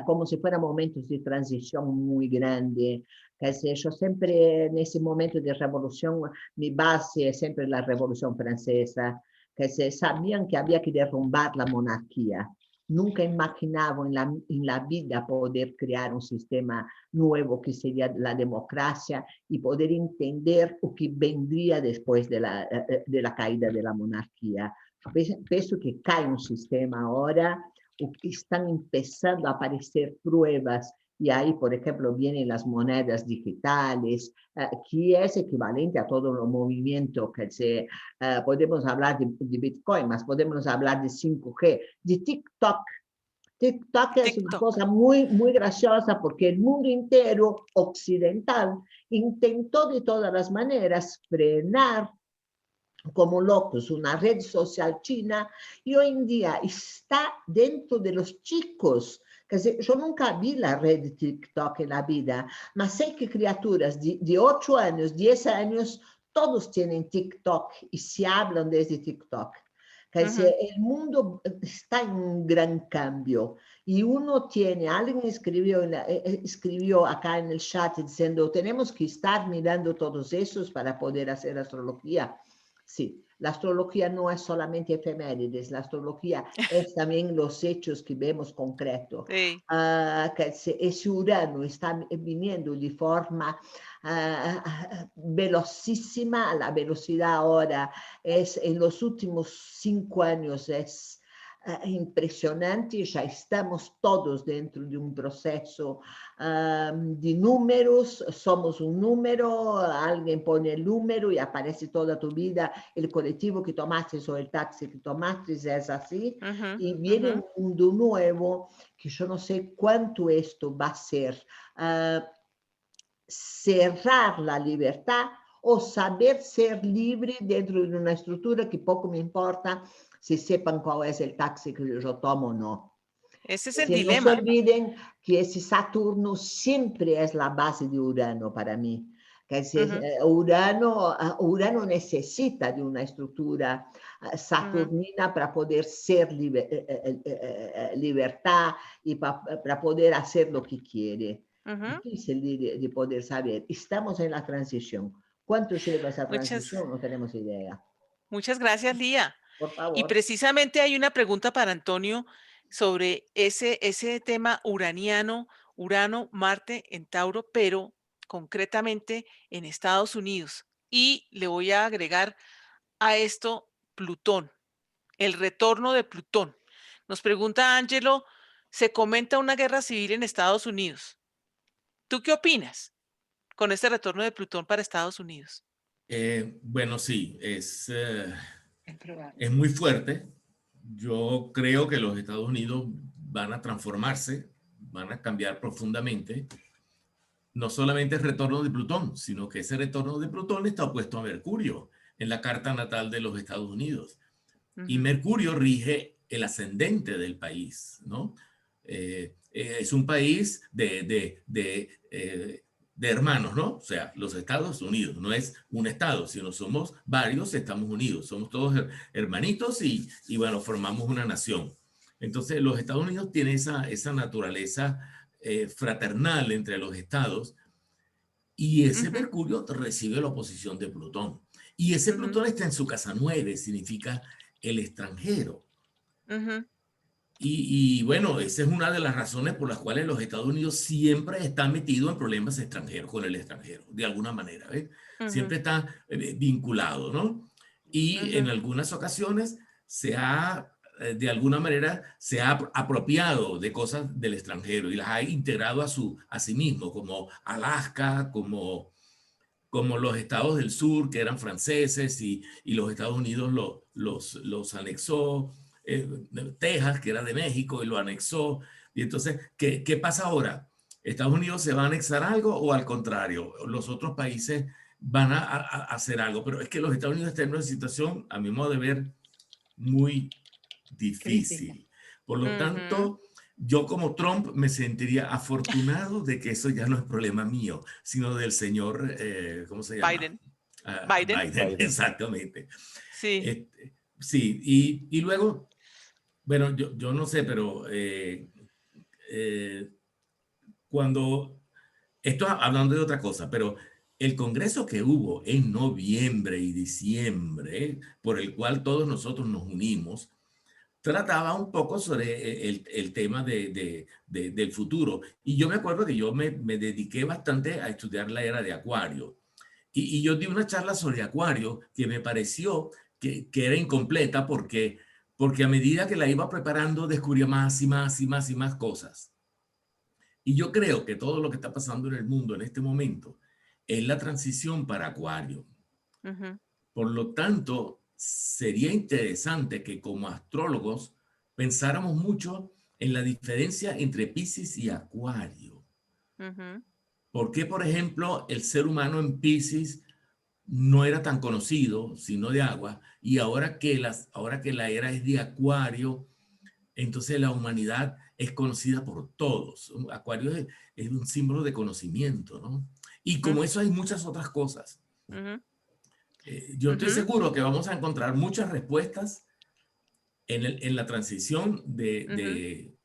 como si fueran momentos de transición muy grande. Yo siempre, en ese momento de revolución, mi base es siempre la Revolución Francesa, que sabían que había que derrumbar la monarquía. Nunca imaginaba en la vida poder crear un sistema nuevo que sería la democracia y poder entender o que vendría después de la caída de la monarquía. Pienso que cae un sistema ahora, están empezando a aparecer pruebas y ahí, por ejemplo, vienen las monedas digitales, que es equivalente a todo el movimiento que podemos hablar de Bitcoin, más podemos hablar de 5G, de TikTok. TikTok es una TikTok. cosa muy, muy graciosa porque el mundo entero occidental intentó de todas las maneras frenar como locos una red social china y hoy en día está dentro de los chicos. Yo nunca vi la red TikTok en la vida, pero sé que criaturas de 8 años, 10 años, todos tienen TikTok y se hablan desde TikTok. El mundo está en un gran cambio y uno tiene, alguien escribió acá en el chat diciendo, tenemos que estar mirando todos esos para poder hacer astrología. Sí, la astrología no es solamente efemérides, la astrología es también los hechos que vemos concretos. Sí. Ese Urano está viniendo de forma velocísima, la velocidad ahora es en los últimos 5 años es impresionante, ya estamos todos dentro de un proceso de números, somos un número, alguien pone el número y aparece toda tu vida, el colectivo que tomaste o el taxi que tomaste, es así, y viene un mundo nuevo que yo no sé cuánto esto va a ser. Cerrar la libertad o saber ser libre dentro de una estructura que poco me importa si sepan cuál es el taxi que yo tomo o no. Ese es el Que no se dilema. olviden que ese Saturno siempre es la base de Urano para mí. Urano necesita de una estructura saturnina para poder ser libertad y para poder hacer lo que quiere. Difícil de poder saber. Estamos en la transición. ¿Cuánto lleva esa transición? No tenemos idea. Muchas gracias, Lía. Por favor. Y precisamente hay una pregunta para Antonio sobre ese tema uraniano, Urano, Marte en Tauro, pero concretamente en Estados Unidos. Y le voy a agregar a esto Plutón, el retorno de Plutón. Nos pregunta Ángelo, se comenta una guerra civil en Estados Unidos. ¿Tú qué opinas con este retorno de Plutón para Estados Unidos? Bueno, sí, Es probable. es muy fuerte. Yo creo que los Estados Unidos van a transformarse, van a cambiar profundamente. No solamente el retorno de Plutón, sino que ese retorno de Plutón está opuesto a Mercurio en la carta natal de los Estados Unidos. Y Mercurio rige el ascendente del país, ¿no? Es un país de hermanos, ¿no? O sea, los Estados Unidos, no es un estado, sino somos varios, estamos unidos, somos todos hermanitos y bueno, formamos una nación. Entonces, los Estados Unidos tienen esa naturaleza fraternal entre los estados y ese Mercurio recibe la oposición de Plutón. Y ese Plutón está en su casa 9, significa el extranjero. Y bueno, esa es una de las razones por las cuales los Estados Unidos siempre están metidos en problemas extranjeros, con el extranjero, de alguna manera, ¿ves? Siempre está vinculado, ¿no? Y en algunas ocasiones se ha de alguna manera se ha apropiado de cosas del extranjero y las ha integrado a sí mismo, como Alaska, como los estados del sur que eran franceses y los Estados Unidos los anexó, Texas que era de México y lo anexó. Y entonces, ¿qué pasa ahora? ¿Estados Unidos se va a anexar algo o al contrario? Los otros países van a hacer algo, pero es que los Estados Unidos están en una situación, a mi modo de ver, muy difícil. Por lo tanto, yo como Trump me sentiría afortunado de que eso ya no es problema mío, sino del señor, ¿cómo se llama? Biden. Biden, exactamente. Sí. Sí, y luego, bueno, yo no sé, pero cuando, esto hablando de otra cosa, pero el congreso que hubo en noviembre y diciembre, por el cual todos nosotros nos unimos, trataba un poco sobre el tema del futuro. Y yo me acuerdo que yo me dediqué bastante a estudiar la era de Acuario. Y yo di una charla sobre Acuario que me pareció que era incompleta porque a medida que la iba preparando descubría más y más y más y más cosas. Y yo creo que todo lo que está pasando en el mundo en este momento es la transición para Acuario. Por lo tanto, sería interesante que como astrólogos pensáramos mucho en la diferencia entre Piscis y Acuario. ¿Por qué, por ejemplo, el ser humano en Piscis no era tan conocido, sino de agua, y ahora que la era es de Acuario, entonces la humanidad es conocida por todos? Acuario es un símbolo de conocimiento, ¿no? Y como eso hay muchas otras cosas. Yo estoy seguro que vamos a encontrar muchas respuestas en la transición de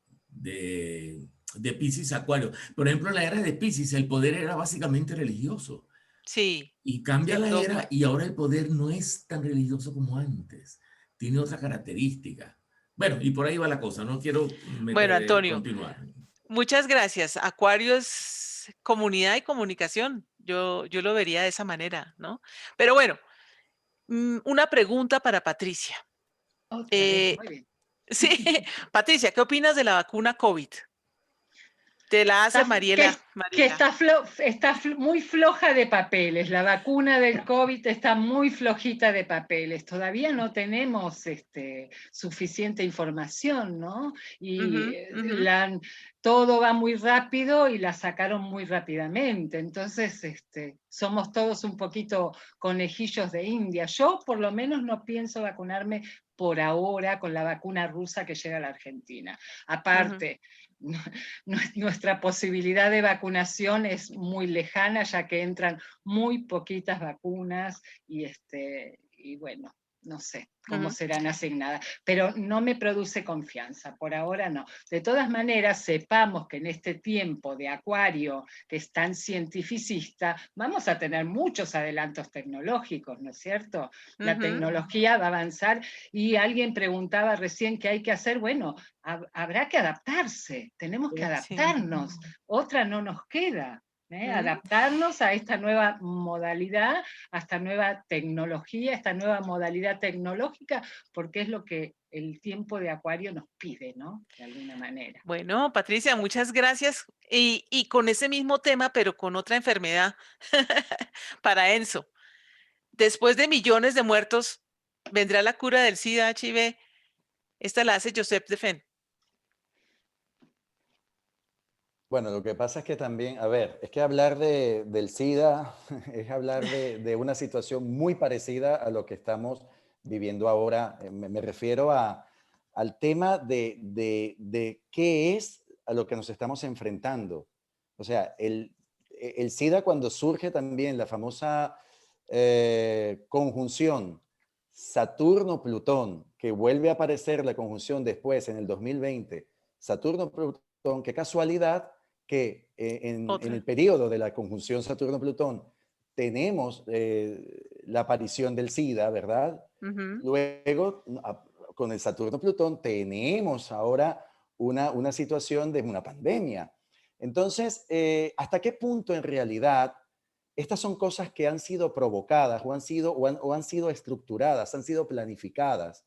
Piscis a Acuario. Por ejemplo, en la era de Piscis el poder era básicamente religioso. Sí. Y cambia el la dogma. era y ahora el poder no es tan religioso como antes. Tiene otra característica. Bueno, y por ahí va la cosa. No quiero Bueno, Antonio, continuar. muchas gracias. Acuario es comunidad y comunicación. Yo lo vería de esa manera, ¿no? Pero bueno, una pregunta para Patricia. Otra vez, muy bien. Sí, Patricia, ¿qué opinas de la vacuna COVID? Te la hace Mariela. Que está muy floja de papeles. La vacuna del COVID está muy flojita de papeles. Todavía no tenemos suficiente información, ¿no? Y todo va muy rápido y la sacaron muy rápidamente. Entonces, somos todos un poquito conejillos de India. Yo, por lo menos, no pienso vacunarme por ahora con la vacuna rusa que llega a la Argentina. Aparte, nuestra posibilidad de vacunación es muy lejana, ya que entran muy poquitas vacunas y bueno, no sé cómo serán asignadas, pero no me produce confianza, por ahora no. De todas maneras, sepamos que en este tiempo de Acuario, que es tan cientificista, vamos a tener muchos adelantos tecnológicos, ¿no es cierto? La tecnología va a avanzar y alguien preguntaba recién qué hay que hacer. Bueno, habrá que adaptarse, tenemos que adaptarnos, otra no nos queda. Adaptarnos a esta nueva modalidad, a esta nueva tecnología, esta nueva modalidad tecnológica, porque es lo que el tiempo de Acuario nos pide, ¿no? De alguna manera. Bueno, Patricia, muchas gracias. Y con ese mismo tema, pero con otra enfermedad para Enzo. Después de millones de muertos, ¿vendrá la cura del SIDA, HIV? Esta la hace Joseph Defen. Bueno, lo que pasa es que también, a ver, es que hablar del SIDA es hablar de una situación muy parecida a lo que estamos viviendo ahora. Me refiero al tema de qué es a lo que nos estamos enfrentando. O sea, el SIDA cuando surge también la famosa conjunción Saturno-Plutón, que vuelve a aparecer la conjunción después en el 2020, Saturno-Plutón, qué casualidad que en el periodo de la conjunción Saturno-Plutón tenemos la aparición del SIDA, ¿verdad? Luego, con el Saturno-Plutón, tenemos ahora una situación de una pandemia. Entonces, ¿hasta qué punto en realidad estas son cosas que han sido provocadas o han sido estructuradas, han sido planificadas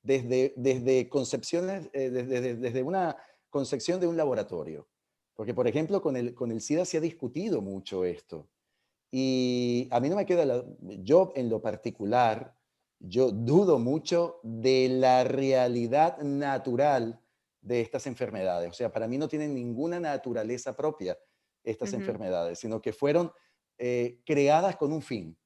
desde concepciones, desde una concepción de un laboratorio. Porque, por ejemplo, con el SIDA se ha discutido mucho esto. Y a mí no me queda, yo en lo particular, yo dudo mucho de la realidad natural de estas enfermedades. O sea, para mí no tienen ninguna naturaleza propia estas enfermedades, sino que fueron creadas con un fin,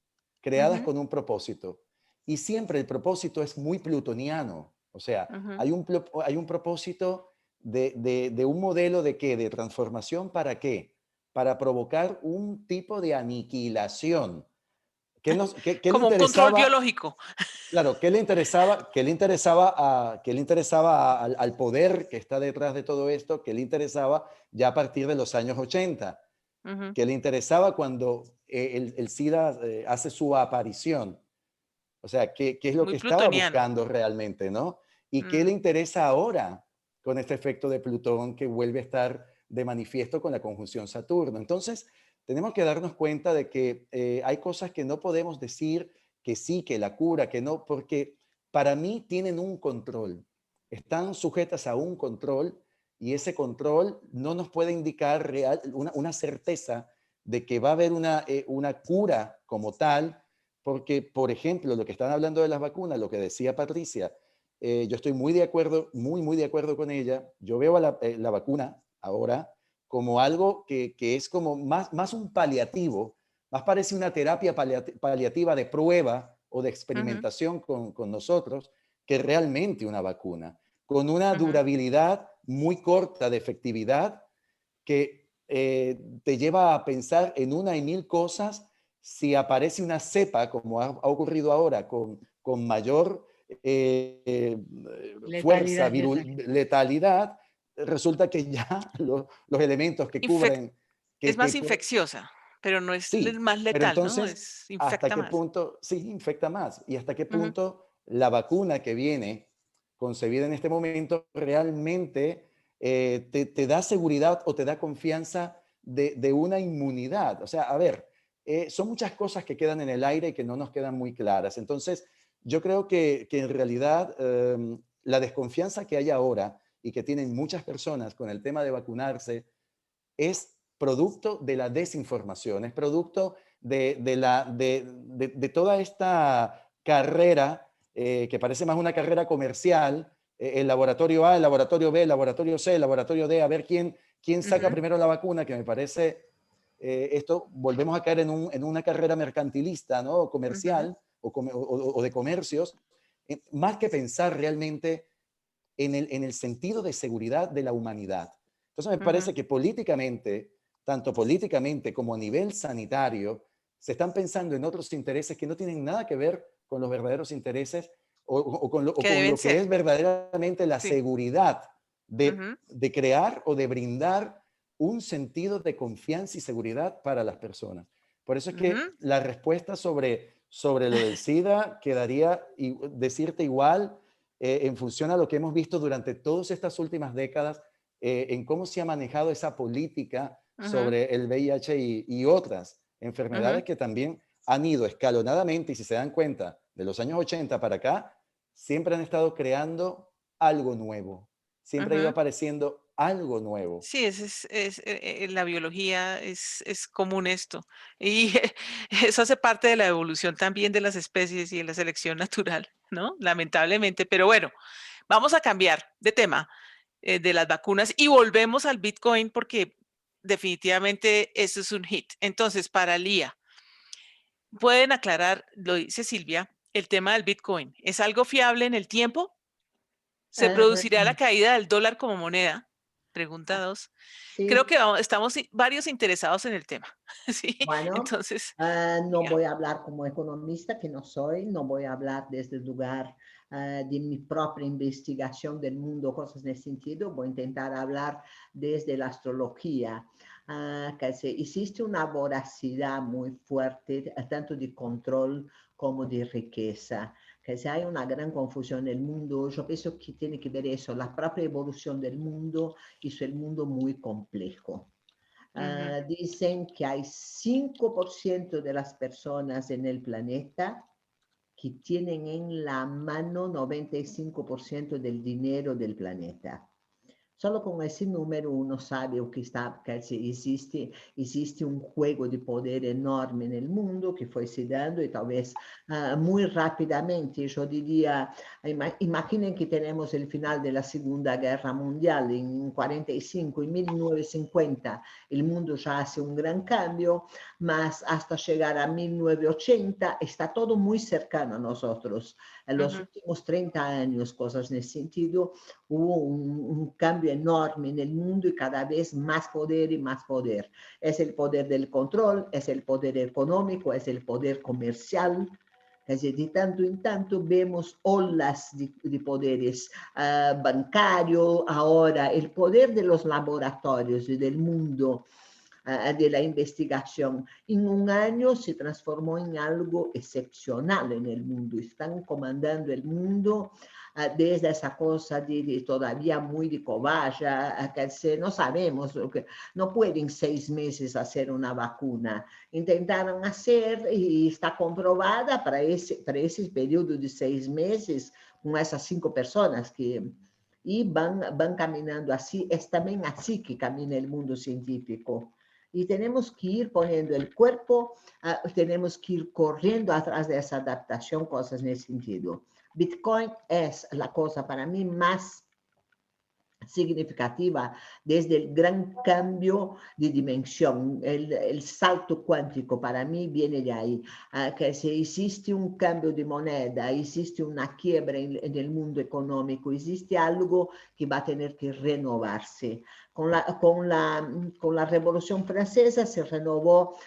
creadas con un propósito. Y siempre el propósito es muy plutoniano. O sea, hay un propósito de un modelo de ¿qué? De transformación, ¿para qué? Para provocar un tipo de aniquilación. ¿Qué le Como un control interesaba? biológico. Claro, ¿qué le interesaba? ¿Qué le interesaba al poder que está detrás de todo esto? ¿Qué le interesaba ya a partir de los años 80? ¿Qué le interesaba cuando el SIDA hace su aparición? O sea, ¿qué es lo Muy que estaba plutoniano. buscando realmente, no? ¿Y qué le interesa ahora con este efecto de Plutón que vuelve a estar de manifiesto con la conjunción Saturno? Entonces, tenemos que darnos cuenta de que hay cosas que no podemos decir que sí, que la cura, que no, porque para mí tienen un control, están sujetas a un control y ese control no nos puede indicar una certeza de que va a haber una cura como tal, porque, por ejemplo, lo que están hablando de las vacunas, lo que decía Patricia, yo estoy muy de acuerdo, muy de acuerdo con ella. Yo veo a la vacuna ahora como algo que es como más un paliativo, más parece una terapia paliativa de prueba o de experimentación con nosotros, que realmente una vacuna, con una durabilidad muy corta de efectividad que te lleva a pensar en una y mil cosas. Si aparece una cepa, como ha ocurrido ahora, con mayor fuerza, letalidad, resulta que ya los elementos que cubren... Es más infecciosa, pero no es Sí, más pero letal, ¿no? entonces, ¿hasta Infecta qué más. punto? Sí, infecta más. ¿Y hasta qué punto la vacuna que viene concebida en este momento realmente te da seguridad o te da confianza de una inmunidad? O sea, a ver, son muchas cosas que quedan en el aire y que no nos quedan muy claras. Entonces, yo creo que en realidad la desconfianza que hay ahora y que tienen muchas personas con el tema de vacunarse es producto de la desinformación, es producto de toda esta carrera que parece más una carrera comercial, el laboratorio A, el laboratorio B, el laboratorio C, el laboratorio D, a ver quién saca primero la vacuna, que me parece, esto, volvemos a caer en una carrera mercantilista, ¿no? Comercial o de comercios, más que pensar realmente en el sentido de seguridad de la humanidad. Entonces me parece que políticamente, tanto políticamente como a nivel sanitario, se están pensando en otros intereses que no tienen nada que ver con los verdaderos intereses o con lo que es verdaderamente la seguridad de crear o de brindar un sentido de confianza y seguridad para las personas. Por eso es que la respuesta sobre lo del SIDA quedaría decirte igual en función a lo que hemos visto durante todas estas últimas décadas, en cómo se ha manejado esa política sobre el VIH y otras enfermedades que también han ido escalonadamente, y si se dan cuenta, de los años 80 para acá, siempre han estado creando algo nuevo, siempre ha ido apareciendo algo nuevo. Sí, la biología es común esto. Y eso hace parte de la evolución también de las especies y de la selección natural, ¿no? Lamentablemente. Pero bueno, vamos a cambiar de tema de las vacunas y volvemos al Bitcoin porque definitivamente eso es un hit. Entonces, para Lía, ¿pueden aclarar, lo dice Silvia, el tema del Bitcoin? ¿Es algo fiable en el tiempo? ¿Se producirá la caída del dólar como moneda? Pregunta 2. Sí. Creo que estamos varios interesados en el tema. ¿Sí? Bueno, entonces. no voy a hablar como economista, que no soy, no voy a hablar desde el lugar de mi propia investigación del mundo, cosas en ese sentido, voy a intentar hablar desde la astrología. Que existe una voracidad muy fuerte, tanto de control como de riqueza. Que hay una gran confusión en el mundo. Yo pienso que tiene que ver eso, la propia evolución del mundo hizo el mundo muy complejo. Dicen que hay 5% de las personas en el planeta que tienen en la mano 95% del dinero del planeta. Solo con ese número uno sabe o que está, que existe un juego de poder enorme en el mundo que fue se dando y tal vez muy rápidamente, yo diría, imaginen que tenemos el final de la Segunda Guerra Mundial en 45, en 1950, el mundo ya hace un gran cambio, mas hasta llegar a 1980 está todo muy cercano a nosotros. En los últimos 30 años, cosas en ese sentido, hubo un cambio enorme en el mundo y cada vez más poder y más poder. Es el poder del control, es el poder económico, es el poder comercial. Es decir, de tanto en tanto vemos olas de poderes bancarios, ahora el poder de los laboratorios y del mundo de la investigación. En un año se transformó en algo excepcional en el mundo. Están comandando el mundo desde esa cosa de todavía muy de cobaya, que no sabemos, no pueden 6 meses hacer una vacuna. Intentaron hacer y está comprobada para ese periodo de 6 meses con esas 5 personas que... Y van caminando así, es también así que camina el mundo científico. Y tenemos que ir poniendo el cuerpo, tenemos que ir corriendo atrás de esa adaptación, cosas en ese sentido. Bitcoin es la cosa para mí más significativa desde el gran cambio de dimensión. El salto cuántico para mí viene de ahí, que si existe un cambio de moneda, existe una quiebra en el mundo económico, existe algo que va a tener que renovarse. Con la Revolución Francesa se renovó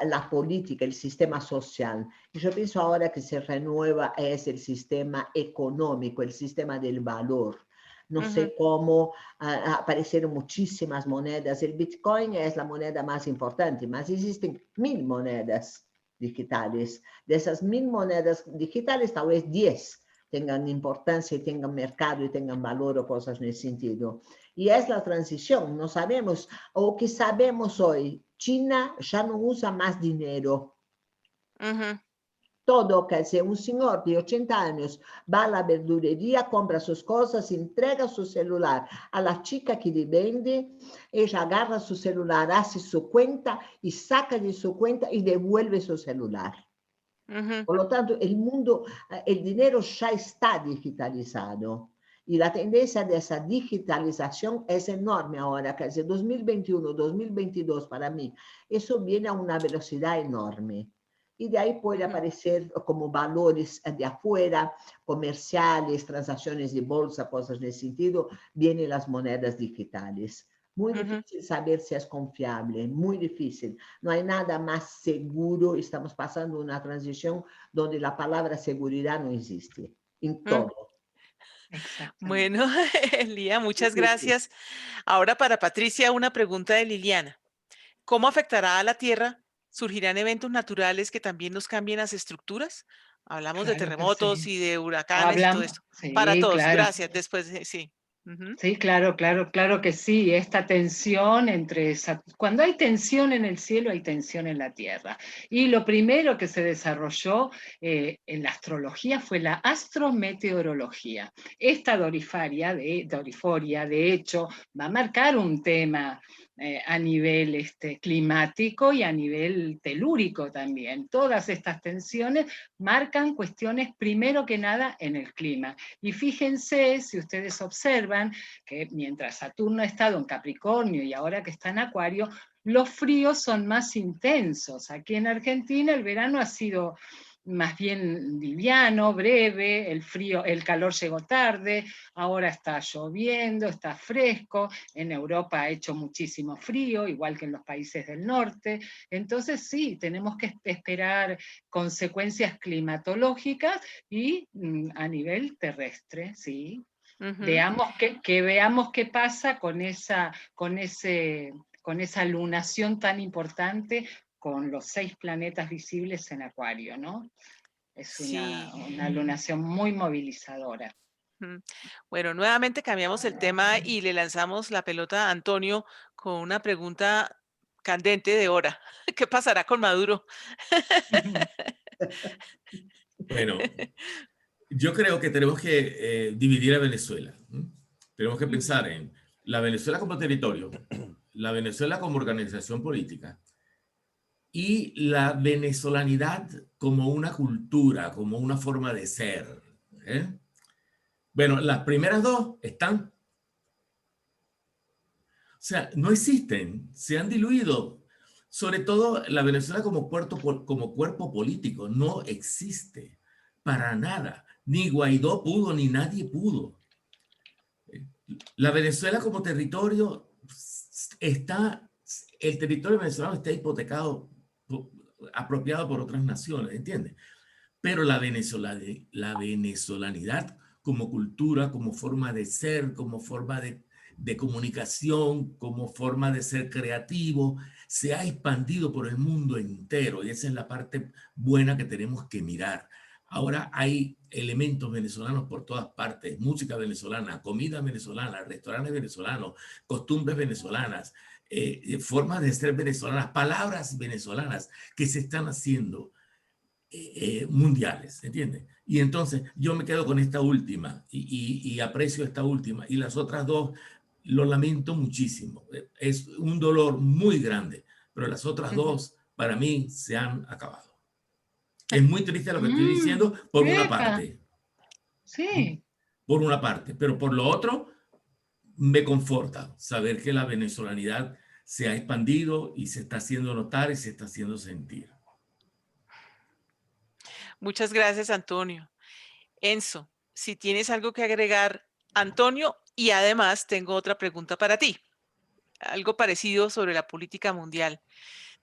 la política, el sistema social. Y yo pienso ahora que se renueva es el sistema económico, el sistema del valor. No sé cómo aparecieron muchísimas monedas. El Bitcoin es la moneda más importante, mas existen 1000 monedas digitales. De esas 1000 monedas digitales, tal vez 10 tengan importancia y tengan mercado y tengan valor o cosas en ese sentido. Y es la transición, no sabemos, o que sabemos hoy, China ya no usa más dinero. Todo, que sea un señor de 80 años va a la verdulería, compra sus cosas, entrega su celular a la chica que le vende, ella agarra su celular, hace su cuenta y saca de su cuenta y devuelve su celular. Por lo tanto, el mundo, el dinero ya está digitalizado. Y la tendencia de esa digitalización es enorme ahora, que es 2021, 2022 para mí. Eso viene a una velocidad enorme. Y de ahí puede aparecer como valores de afuera, comerciales, transacciones de bolsa, cosas en ese sentido, vienen las monedas digitales. Muy difícil saber si es confiable, muy difícil. No hay nada más seguro, estamos pasando una transición donde la palabra seguridad no existe, en todo. Bueno, Lía, muchas gracias. Ahora para Patricia, una pregunta de Liliana. ¿Cómo afectará a la Tierra? ¿Surgirán eventos naturales que también nos cambien las estructuras? Hablamos de terremotos y de huracanes y todo esto. Para todos, claro. gracias. Después, sí. Sí, claro que sí. Esta tensión cuando hay tensión en el cielo, hay tensión en la tierra. Y lo primero que se desarrolló en la astrología fue la astrometeorología. Esta doriforia, de hecho, va a marcar un tema a nivel climático y a nivel telúrico también. Todas estas tensiones marcan cuestiones, primero que nada, en el clima. Y fíjense, si ustedes observan, que mientras Saturno ha estado en Capricornio y ahora que está en Acuario, los fríos son más intensos. Aquí en Argentina el verano ha sido más bien liviano, breve, el calor llegó tarde, ahora está lloviendo, está fresco, en Europa ha hecho muchísimo frío, igual que en los países del norte. Entonces sí, tenemos que esperar consecuencias climatológicas y a nivel terrestre, sí. Veamos qué pasa con esa lunación tan importante con los 6 planetas visibles en Acuario, ¿no? Es una lunación muy movilizadora. Bueno, nuevamente cambiamos el tema y le lanzamos la pelota a Antonio con una pregunta candente de hora. ¿Qué pasará con Maduro? Bueno, yo creo que tenemos que dividir a Venezuela. Tenemos que pensar en la Venezuela como territorio, la Venezuela como organización política y la venezolanidad como una cultura, como una forma de ser. Bueno, las primeras dos están, o sea, no existen, se han diluido. Sobre todo la Venezuela como cuerpo político no existe para nada. Ni Guaidó pudo, ni nadie pudo. La Venezuela como territorio está, el territorio venezolano está hipotecado, apropiado por otras naciones, ¿entiendes? Pero la venezolanidad como cultura, como forma de ser, como forma de comunicación, como forma de ser creativo, se ha expandido por el mundo entero y esa es la parte buena que tenemos que mirar. Ahora hay elementos venezolanos por todas partes, música venezolana, comida venezolana, restaurantes venezolanos, costumbres venezolanas, formas de ser venezolanas, palabras venezolanas que se están haciendo mundiales, ¿entiendes? Y entonces yo me quedo con esta última y aprecio esta última y las otras dos lo lamento muchísimo. Es un dolor muy grande, pero las otras dos para mí se han acabado. Es muy triste lo que estoy diciendo por una parte. Sí. Por una parte, pero por lo otro me conforta saber que la venezolanidad se ha expandido y se está haciendo notar y se está haciendo sentir. Muchas gracias, Antonio. Enzo, si tienes algo que agregar, Antonio, y además tengo otra pregunta para ti. Algo parecido sobre la política mundial.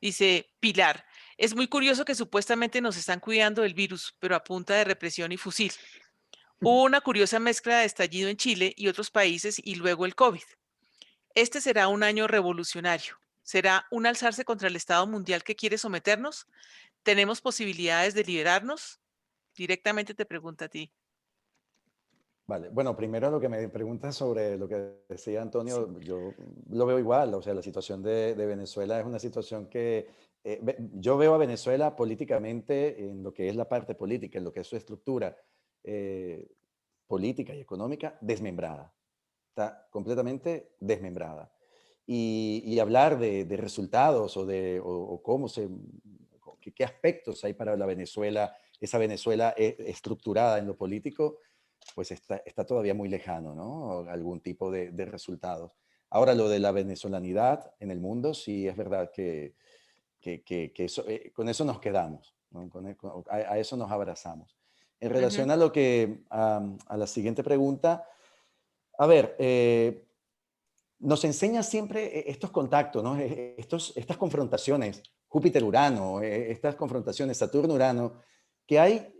Dice Pilar, es muy curioso que supuestamente nos están cuidando del virus, pero a punta de represión y fusil. Hubo una curiosa mezcla de estallido en Chile y otros países y luego el COVID. Este será un año revolucionario. ¿Será un alzarse contra el Estado mundial que quiere someternos? ¿Tenemos posibilidades de liberarnos? Directamente te pregunto a ti. Vale, bueno, primero lo que me preguntas sobre lo que decía Antonio, Sí. yo lo veo igual, o sea, la situación de Venezuela es una situación que yo veo a Venezuela políticamente en lo que es la parte política, en lo que es su estructura política y económica desmembrada, está completamente desmembrada. Y hablar de resultados o cómo qué aspectos hay para la Venezuela, esa Venezuela estructurada en lo político, pues está todavía muy lejano, ¿no? Algún tipo de resultados. Ahora, lo de la venezolanidad en el mundo, sí es verdad que eso, con eso nos quedamos, ¿no? A eso nos abrazamos. En relación a lo que, a la siguiente pregunta, a ver, nos enseña siempre estos contactos, ¿no? Estas confrontaciones, Júpiter-Urano, estas confrontaciones, Saturno-Urano, que hay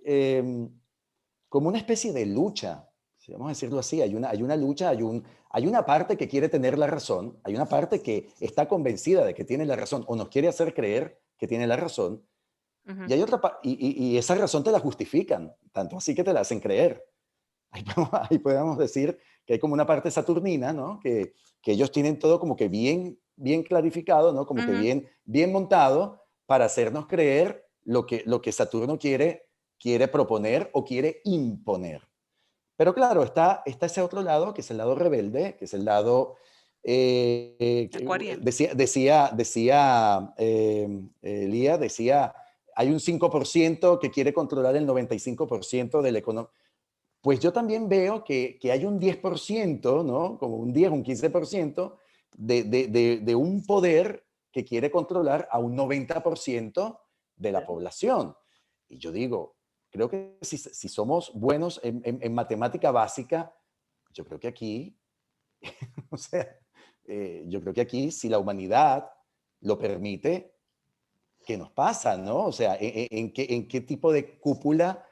como una especie de lucha, si vamos a decirlo así, hay una lucha, hay una parte que quiere tener la razón, hay una parte que está convencida de que tiene la razón o nos quiere hacer creer que tiene la razón, y hay otra y esa razón te la justifican, tanto así que te la hacen creer. Ahí podemos decir que hay como una parte saturnina, ¿no? Que ellos tienen todo como que bien clarificado, ¿no? Como que bien montado para hacernos creer lo que Saturno quiere proponer o quiere imponer. Pero claro, está ese otro lado, que es el lado rebelde, que es el lado... Acuariano. Lía decía, hay un 5% que quiere controlar el 95% de la economía. Pues yo también veo que hay un 10%, ¿no? Como un 10, un 15% de un poder que quiere controlar a un 90% de la población. Y yo digo, creo que si somos buenos en matemática básica, yo creo que aquí, o sea, yo creo que aquí, si la humanidad lo permite, ¿qué nos pasa, no? O sea, ¿en qué tipo de cúpula,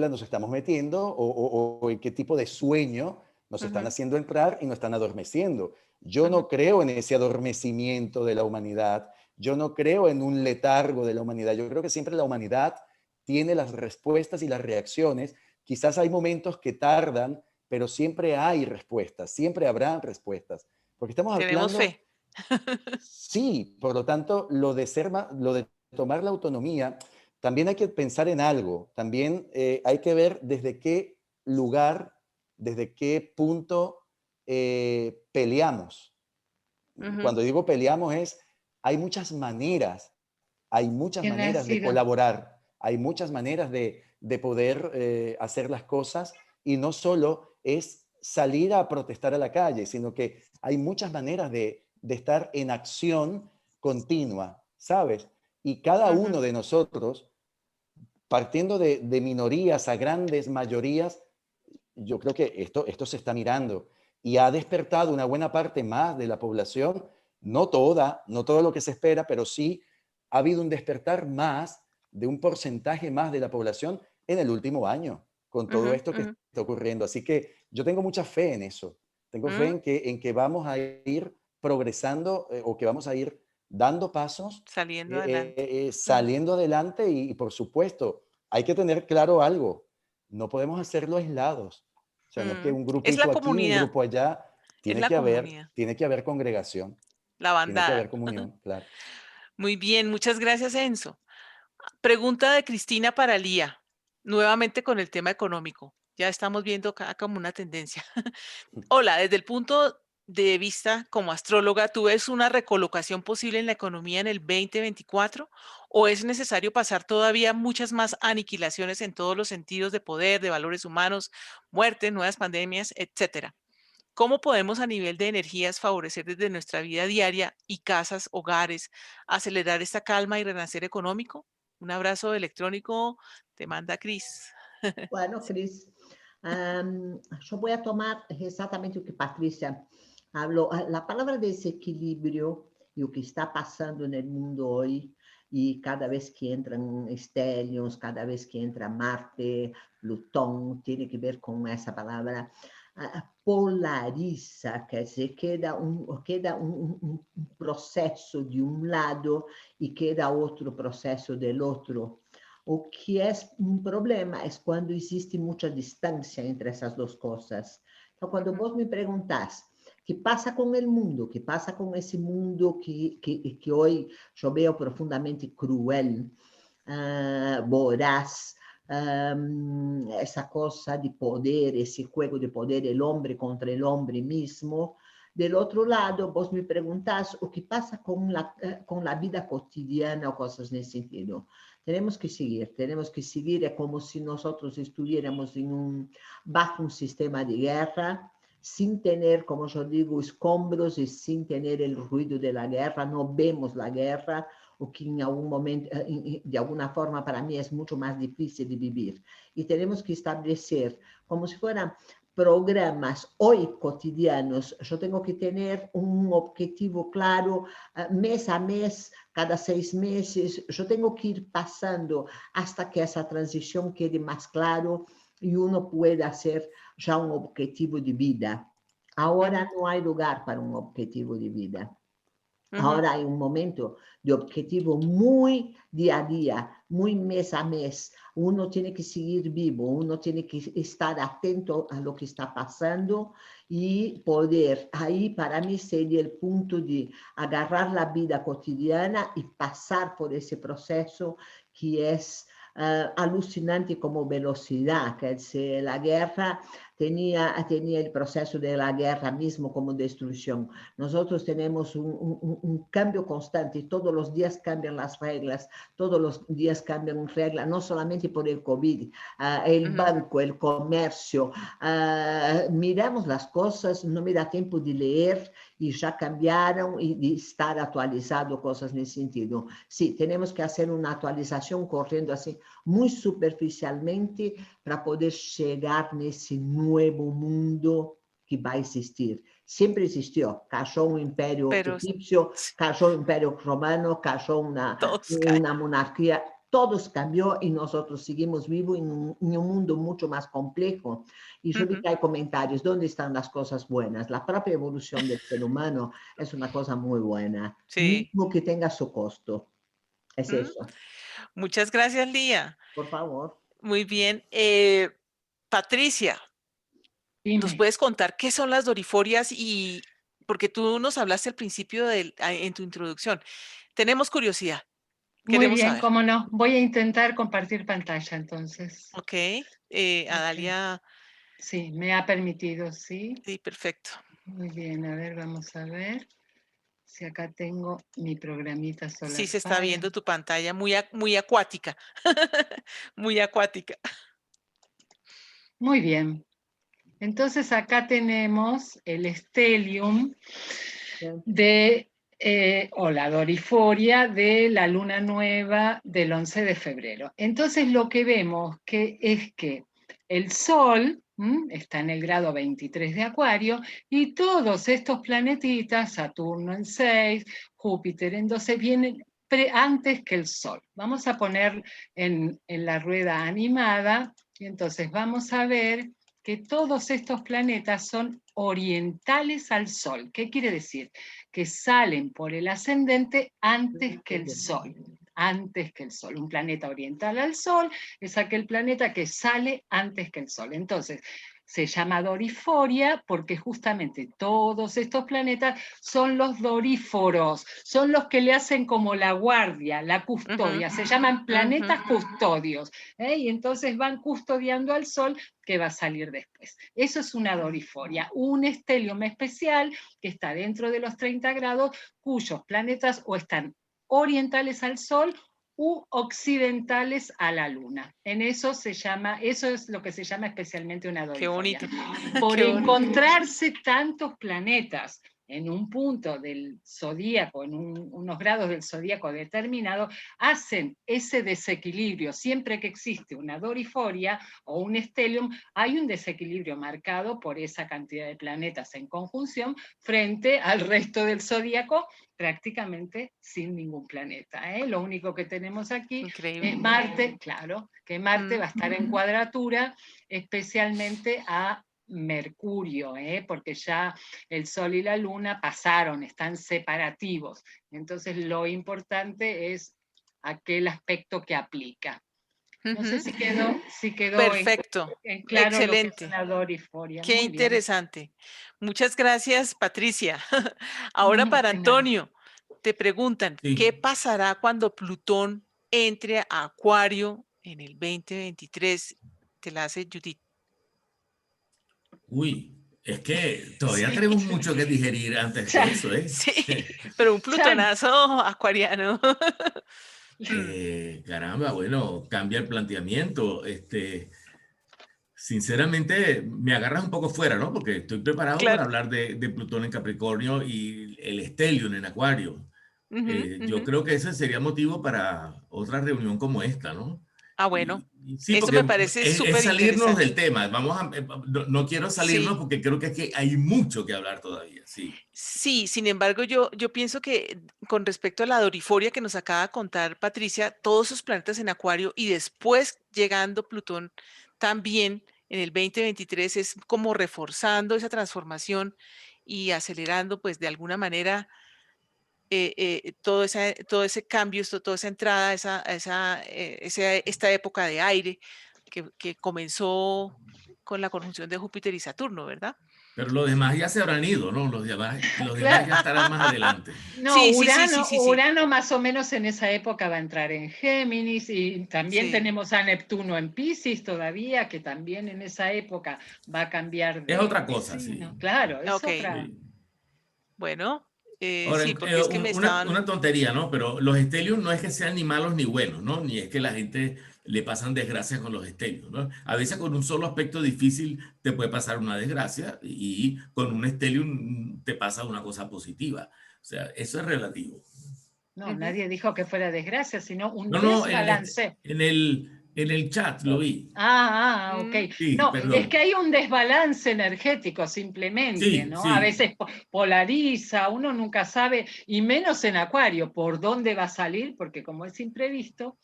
nos estamos metiendo o en qué tipo de sueño nos están haciendo entrar y nos están adormeciendo? Yo no creo en ese adormecimiento de la humanidad, yo no creo en un letargo de la humanidad, yo creo que siempre la humanidad tiene las respuestas y las reacciones. Quizás hay momentos que tardan, pero siempre hay respuestas, siempre habrá respuestas. Porque estamos Tenemos hablando... fe. Sí, por lo tanto, lo de tomar la autonomía, también hay que pensar en algo, también hay que ver desde qué lugar, desde qué punto peleamos. Cuando digo peleamos hay muchas maneras ¿Quién ha de sido? colaborar, hay muchas maneras de poder hacer las cosas y no solo es salir a protestar a la calle, sino que hay muchas maneras de estar en acción continua, ¿sabes? Y cada uno de nosotros, partiendo de minorías a grandes mayorías, yo creo que esto se está mirando y ha despertado una buena parte más de la población, no toda, no todo lo que se espera, pero sí ha habido un despertar más de un porcentaje más de la población en el último año con todo esto que está ocurriendo. Así que yo tengo mucha fe en eso. Tengo fe en que vamos a ir progresando o que vamos a ir dando pasos, Saliendo adelante. saliendo adelante y por supuesto hay que tener claro algo. No podemos hacerlo aislados. O sea, no es que un Es la grupito aquí, un comunidad, grupo allá. es la comunidad, Tiene que haber congregación, la tiene que bandada. haber comunión, claro. Muy bien, muchas gracias, Enzo. Pregunta de Cristina para Lía, nuevamente con el tema económico. Ya estamos viendo acá como una tendencia. Hola, desde el punto de vista como astróloga, ¿tú ves una recolocación posible en la economía en el 2024 o es necesario pasar todavía muchas más aniquilaciones en todos los sentidos de poder, de valores humanos, muerte, nuevas pandemias, etcétera? ¿Cómo podemos a nivel de energías favorecer desde nuestra vida diaria y casas, hogares, acelerar esta calma y renacer económico? Un abrazo electrónico te manda Cris. Bueno, Cris, yo voy a tomar exatamente lo que Patricia habló. La palabra desequilibrio y lo que está pasando en el mundo hoy, y cada vez que entran estelios, cada vez que entra Marte, Plutón, tiene que ver con esa palabra, polariza, quer dizer, queda un processo de um lado e queda outro processo del outro. O que é um problema é quando existe muita distância entre essas duas coisas. Então, quando vos me perguntás que passa com o mundo, que passa com esse mundo que hoje eu vejo profundamente cruel, voraz, essa coisa de poder, esse jogo de poder, o homem contra o homem mesmo. Del outro lado, vos me perguntás o que passa com a vida cotidiana ou coisas nesse sentido. Tenemos que seguir, é como se nós estuviéramos bajo um sistema de guerra, sin tener, como yo digo, escombros y sin tener el ruido de la guerra, no vemos la guerra, o que en algún momento, de alguna forma, para mí es mucho más difícil de vivir. Y tenemos que establecer, como si fueran programas hoy cotidianos. Yo tengo que tener un objetivo claro, mes a mes, cada 6 meses. Yo tengo que ir pasando hasta que esa transición quede más claro y uno pueda hacer ya un objetivo de vida. Ahora no hay lugar para un objetivo de vida. Ahora hay un momento de objetivo muy día a día, muy mes a mes. Uno tiene que seguir vivo, uno tiene que estar atento a lo que está pasando y poder, ahí para mí sería el punto de agarrar la vida cotidiana y pasar por ese proceso que es alucinante como velocidad, que la guerra tenía el proceso de la guerra mismo como destrucción. Nosotros tenemos un cambio constante, todos los días cambian las reglas, todos los días cambian reglas, no solamente por el COVID, el banco, el comercio, miramos las cosas, no me da tiempo de leer y ya cambiaron y de estar actualizado cosas en ese sentido. Sí, tenemos que hacer una actualización corriendo así muy superficialmente para poder llegar nesse nuevo mundo que vai existir. Sempre existiu. Cachou um império egípcio, cachou um império romano, cachou uma monarquia. Todos cambiou e nós seguimos vivos em um mundo muito mais complexo. E eu vi que há comentários, onde estão as coisas boas? A própria evolução do ser humano é uma coisa muito boa, mesmo que tenha seu custo. É isso. Muchas gracias, Lía. Por favor. Muy bien. Patricia, ¿nos puedes contar qué son las doriforias? Y porque tú nos hablaste al principio en tu introducción. Tenemos curiosidad. Muy Queremos bien, saber. cómo no. Voy a intentar compartir pantalla entonces. Ok. Adalia, Sí, me ha permitido, sí. sí, perfecto. Muy bien, a ver, vamos a ver si acá tengo mi programita Sí, se está SolarFire. viendo tu pantalla muy acuática. Muy acuática. Muy bien. Entonces acá tenemos el stellium o la doriforia de la luna nueva del 11 de febrero. Entonces lo que vemos es que el Sol está en el grado 23 de Acuario y todos estos planetitas, Saturno en 6, Júpiter en 12, vienen antes que el Sol. Vamos a poner en la rueda animada y entonces vamos a ver que todos estos planetas son orientales al Sol. ¿Qué quiere decir? Que salen por el ascendente antes que el Sol. Antes que el Sol. Un planeta oriental al Sol es aquel planeta que sale antes que el Sol. Entonces, se llama doriforia porque justamente todos estos planetas son los doríforos, son los que le hacen como la guardia, la custodia, se llaman planetas custodios, y entonces van custodiando al Sol que va a salir después. Eso es una doriforia, un estelium especial que está dentro de los 30 grados, cuyos planetas o están orientales al Sol u occidentales a la Luna. En eso eso es lo que se llama especialmente una doriforia. Qué bonito. Por Qué bonito. encontrarse tantos planetas en un punto del zodíaco, en unos grados del zodíaco determinado, hacen ese desequilibrio. Siempre que existe una doriforia o un stellium, hay un desequilibrio marcado por esa cantidad de planetas en conjunción frente al resto del zodíaco, prácticamente sin ningún planeta. Lo único que tenemos aquí es Marte, claro, que Marte va a estar en cuadratura, especialmente a Mercurio, porque ya el Sol y la Luna pasaron, están separativos. Entonces lo importante es aquel aspecto que aplica. No sé si quedó perfecto. en claro. Excelente. Lo que es una doriforia. Qué muy interesante. Bien. Muchas gracias, Patricia. Ahora para Antonio, te preguntan, Sí. ¿qué pasará cuando Plutón entre a Acuario en el 2023? Te la hace Judith. Uy, es que todavía tenemos mucho que digerir antes de eso, ¿eh? Sí, pero un plutonazo acuariano. Caramba, bueno, cambia el planteamiento. Sinceramente, me agarras un poco fuera, ¿no? Porque estoy preparado para hablar de Plutón en Capricornio y el stellium en Acuario. Yo creo que ese sería motivo para otra reunión como esta, ¿no? Ah, bueno. Sí, eso porque me parece es súper salirnos interesante. del tema. No quiero salirnos porque creo que hay mucho que hablar todavía. Sí. Sí, sin embargo, yo pienso que con respecto a la doriforia que nos acaba de contar Patricia, todos esos planetas en Acuario y después llegando Plutón también en el 2023 es como reforzando esa transformación y acelerando pues de alguna manera todo ese cambio, toda esa entrada, esta época de aire que comenzó con la conjunción de Júpiter y Saturno, ¿verdad? Pero los demás ya se habrán ido, ¿no? Los demás ya estarán más adelante. No, Sí, Urano más o menos en esa época va a entrar en Géminis y también tenemos a Neptuno en Piscis todavía, que también en esa época va a cambiar de... Es otra cosa, sí. Claro, es otra... Sí. Bueno, ahora, sí, porque es que me estaban... Una tontería, ¿no? Pero los estelios no es que sean ni malos ni buenos, ¿no? Ni es que la gente le pasan desgracias con los estelios, ¿no? A veces con un solo aspecto difícil te puede pasar una desgracia y con un estelium te pasa una cosa positiva. O sea, eso es relativo. No, nadie dijo que fuera desgracia, sino un desbalance. En el chat lo vi. Ok. Sí, no, perdón. Es que hay un desbalance energético simplemente, ¿no? A veces polariza, uno nunca sabe, y menos en Acuario, por dónde va a salir, porque como es imprevisto.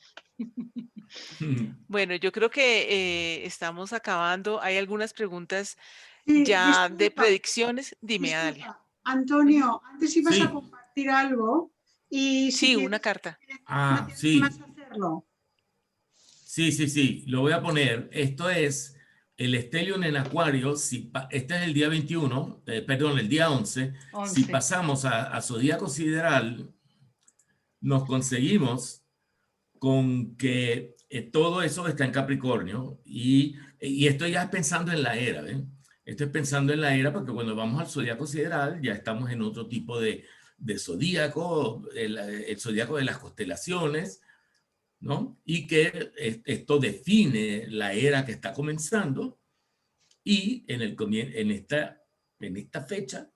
Bueno, yo creo que estamos acabando. Hay algunas preguntas disculpa, de predicciones. Dime, Adalia. Antonio, antes ibas a compartir algo y si quieres, una carta. ¿no te más hacerlo? Sí, lo voy a poner. Esto es el stellium en Acuario. Este es el día 21, perdón, el día 11. Si pasamos a zodíaco sideral, nos conseguimos con que todo eso está en Capricornio y esto ya es pensando en la era, ¿ven? Esto es pensando en la era porque cuando vamos al zodiaco sideral ya estamos en otro tipo de zodíaco, el zodíaco de las constelaciones, ¿no? Y que esto define la era que está comenzando y en esta fecha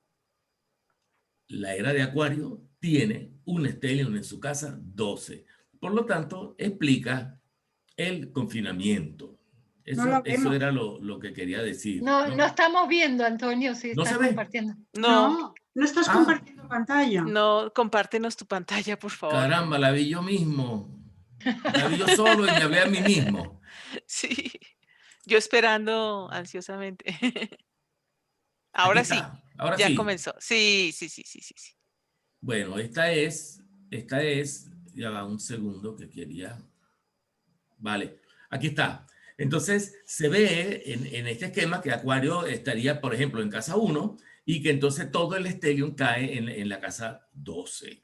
la era de Acuario tiene un stellium en su casa 12. Por lo tanto, explica el confinamiento. No lo Eso vemos. era lo que quería decir. No, no estamos viendo, Antonio, si ¿No estás se ve? compartiendo. No, No estás Ah. compartiendo pantalla. no, compártenos tu pantalla, por favor. Caramba, la vi yo mismo. La vi yo solo y me hablé a mí mismo. Sí, yo esperando ansiosamente. Ahora Aquí sí, está. Ahora ya sí. comenzó. Sí. Bueno, esta es, ya va un segundo que quería. Vale, aquí está. Entonces, se ve en este esquema que Acuario estaría, por ejemplo, en casa 1 y que entonces todo el stellium cae en la casa 12.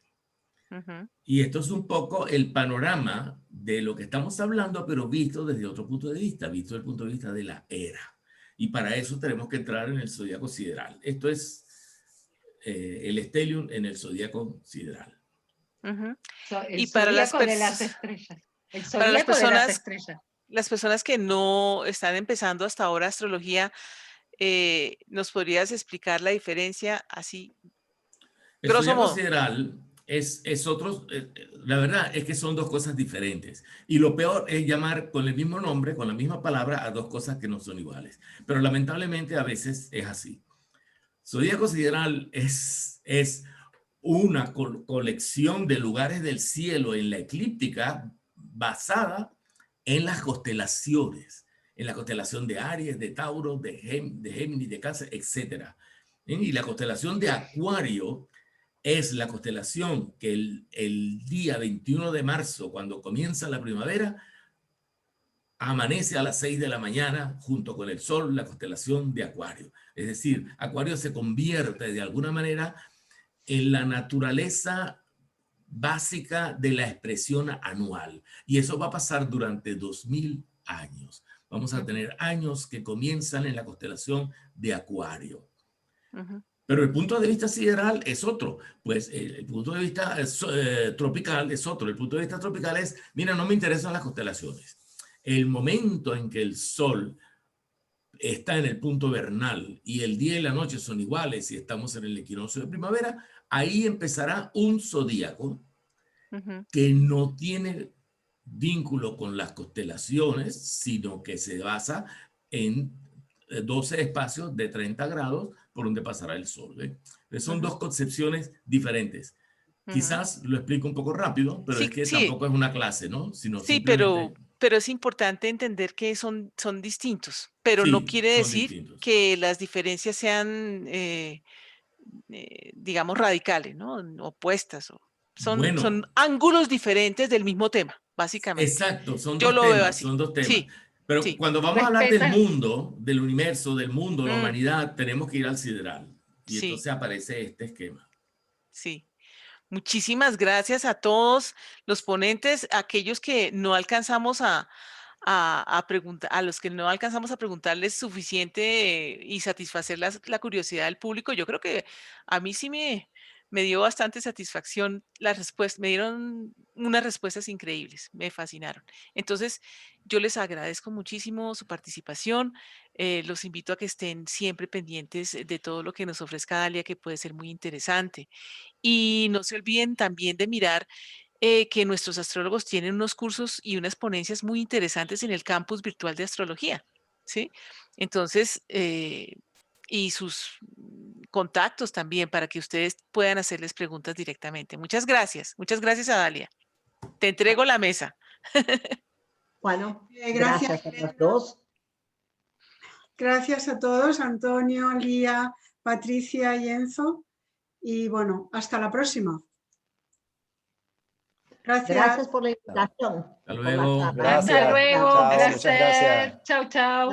Ujú. Y esto es un poco el panorama de lo que estamos hablando, pero visto desde otro punto de vista, visto desde el punto de vista de la era. Y para eso tenemos que entrar en el zodíaco sideral. Esto es el stellium en el zodíaco sideral. Ujú. El Y para las, zodíaco de las estrellas. El para las zodíaco de las estrellas. las personas que no están empezando hasta ahora astrología, ¿nos podrías explicar la diferencia así, El grosso zodiaco modo? sideral es otro, la verdad es que son dos cosas diferentes. Y lo peor es llamar con el mismo nombre, con la misma palabra, a dos cosas que no son iguales. Pero lamentablemente a veces es así. Zodíaco sideral es una colección de lugares del cielo en la eclíptica basada en las constelaciones, en la constelación de Aries, de Tauro, de Géminis, de Cáncer, etc. Y la constelación de Acuario es la constelación que el día 21 de marzo, cuando comienza la primavera, amanece a las 6 de la mañana junto con el sol, la constelación de Acuario. Es decir, Acuario se convierte de alguna manera en la naturaleza básica de la expresión anual. Y eso va a pasar durante 2000 años. Vamos a tener años que comienzan en la constelación de Acuario. Ujú. Pero el punto de vista sideral es otro. Pues el punto de vista tropical es otro. El punto de vista tropical es, mira, no me interesan las constelaciones. El momento en que el sol está en el punto vernal y el día y la noche son iguales y estamos en el equinoccio de primavera, ahí empezará un zodíaco Ujú. que no tiene vínculo con las constelaciones, sino que se basa en 12 espacios de 30 grados por donde pasará el sol. Son dos concepciones diferentes. Quizás lo explico un poco rápido, pero es que Sí, tampoco es una clase, ¿no? Sino sí, simplemente, pero es importante entender que son distintos, pero no sí, quiere son decir distintos. que las diferencias sean, digamos, radicales, ¿no? Opuestas. Son Bueno, ángulos diferentes del mismo tema, básicamente. exacto, son Yo dos lo veo temas, así. son dos temas. Sí, Pero sí. cuando vamos a hablar del Respetan. mundo, del universo, del mundo, la Mm, humanidad, tenemos que ir al sideral. Y sí, entonces aparece este esquema. sí. Muchísimas gracias a todos los ponentes, aquellos que no alcanzamos a preguntar, a los que no alcanzamos a preguntarles suficiente y satisfacer la curiosidad del público. Yo creo que a mí sí me dio bastante satisfacción la respuesta, me dieron unas respuestas increíbles, me fascinaron. Entonces, yo les agradezco muchísimo su participación, los invito a que estén siempre pendientes de todo lo que nos ofrezca Dalia, que puede ser muy interesante. Y no se olviden también de mirar que nuestros astrólogos tienen unos cursos y unas ponencias muy interesantes en el campus virtual de astrología, ¿sí? Entonces, y sus contactos también para que ustedes puedan hacerles preguntas directamente. Muchas gracias a Dalia. Te entrego la mesa. Bueno, Gracias, gracias a los dos. gracias a todos, Antonio, Lía, Patricia y Enzo. Y bueno, hasta la próxima. Gracias. Gracias por la invitación. Hasta y por la luego. charla. Gracias. Hasta luego, Chao, un muchas gracias. placer. Chau, chau.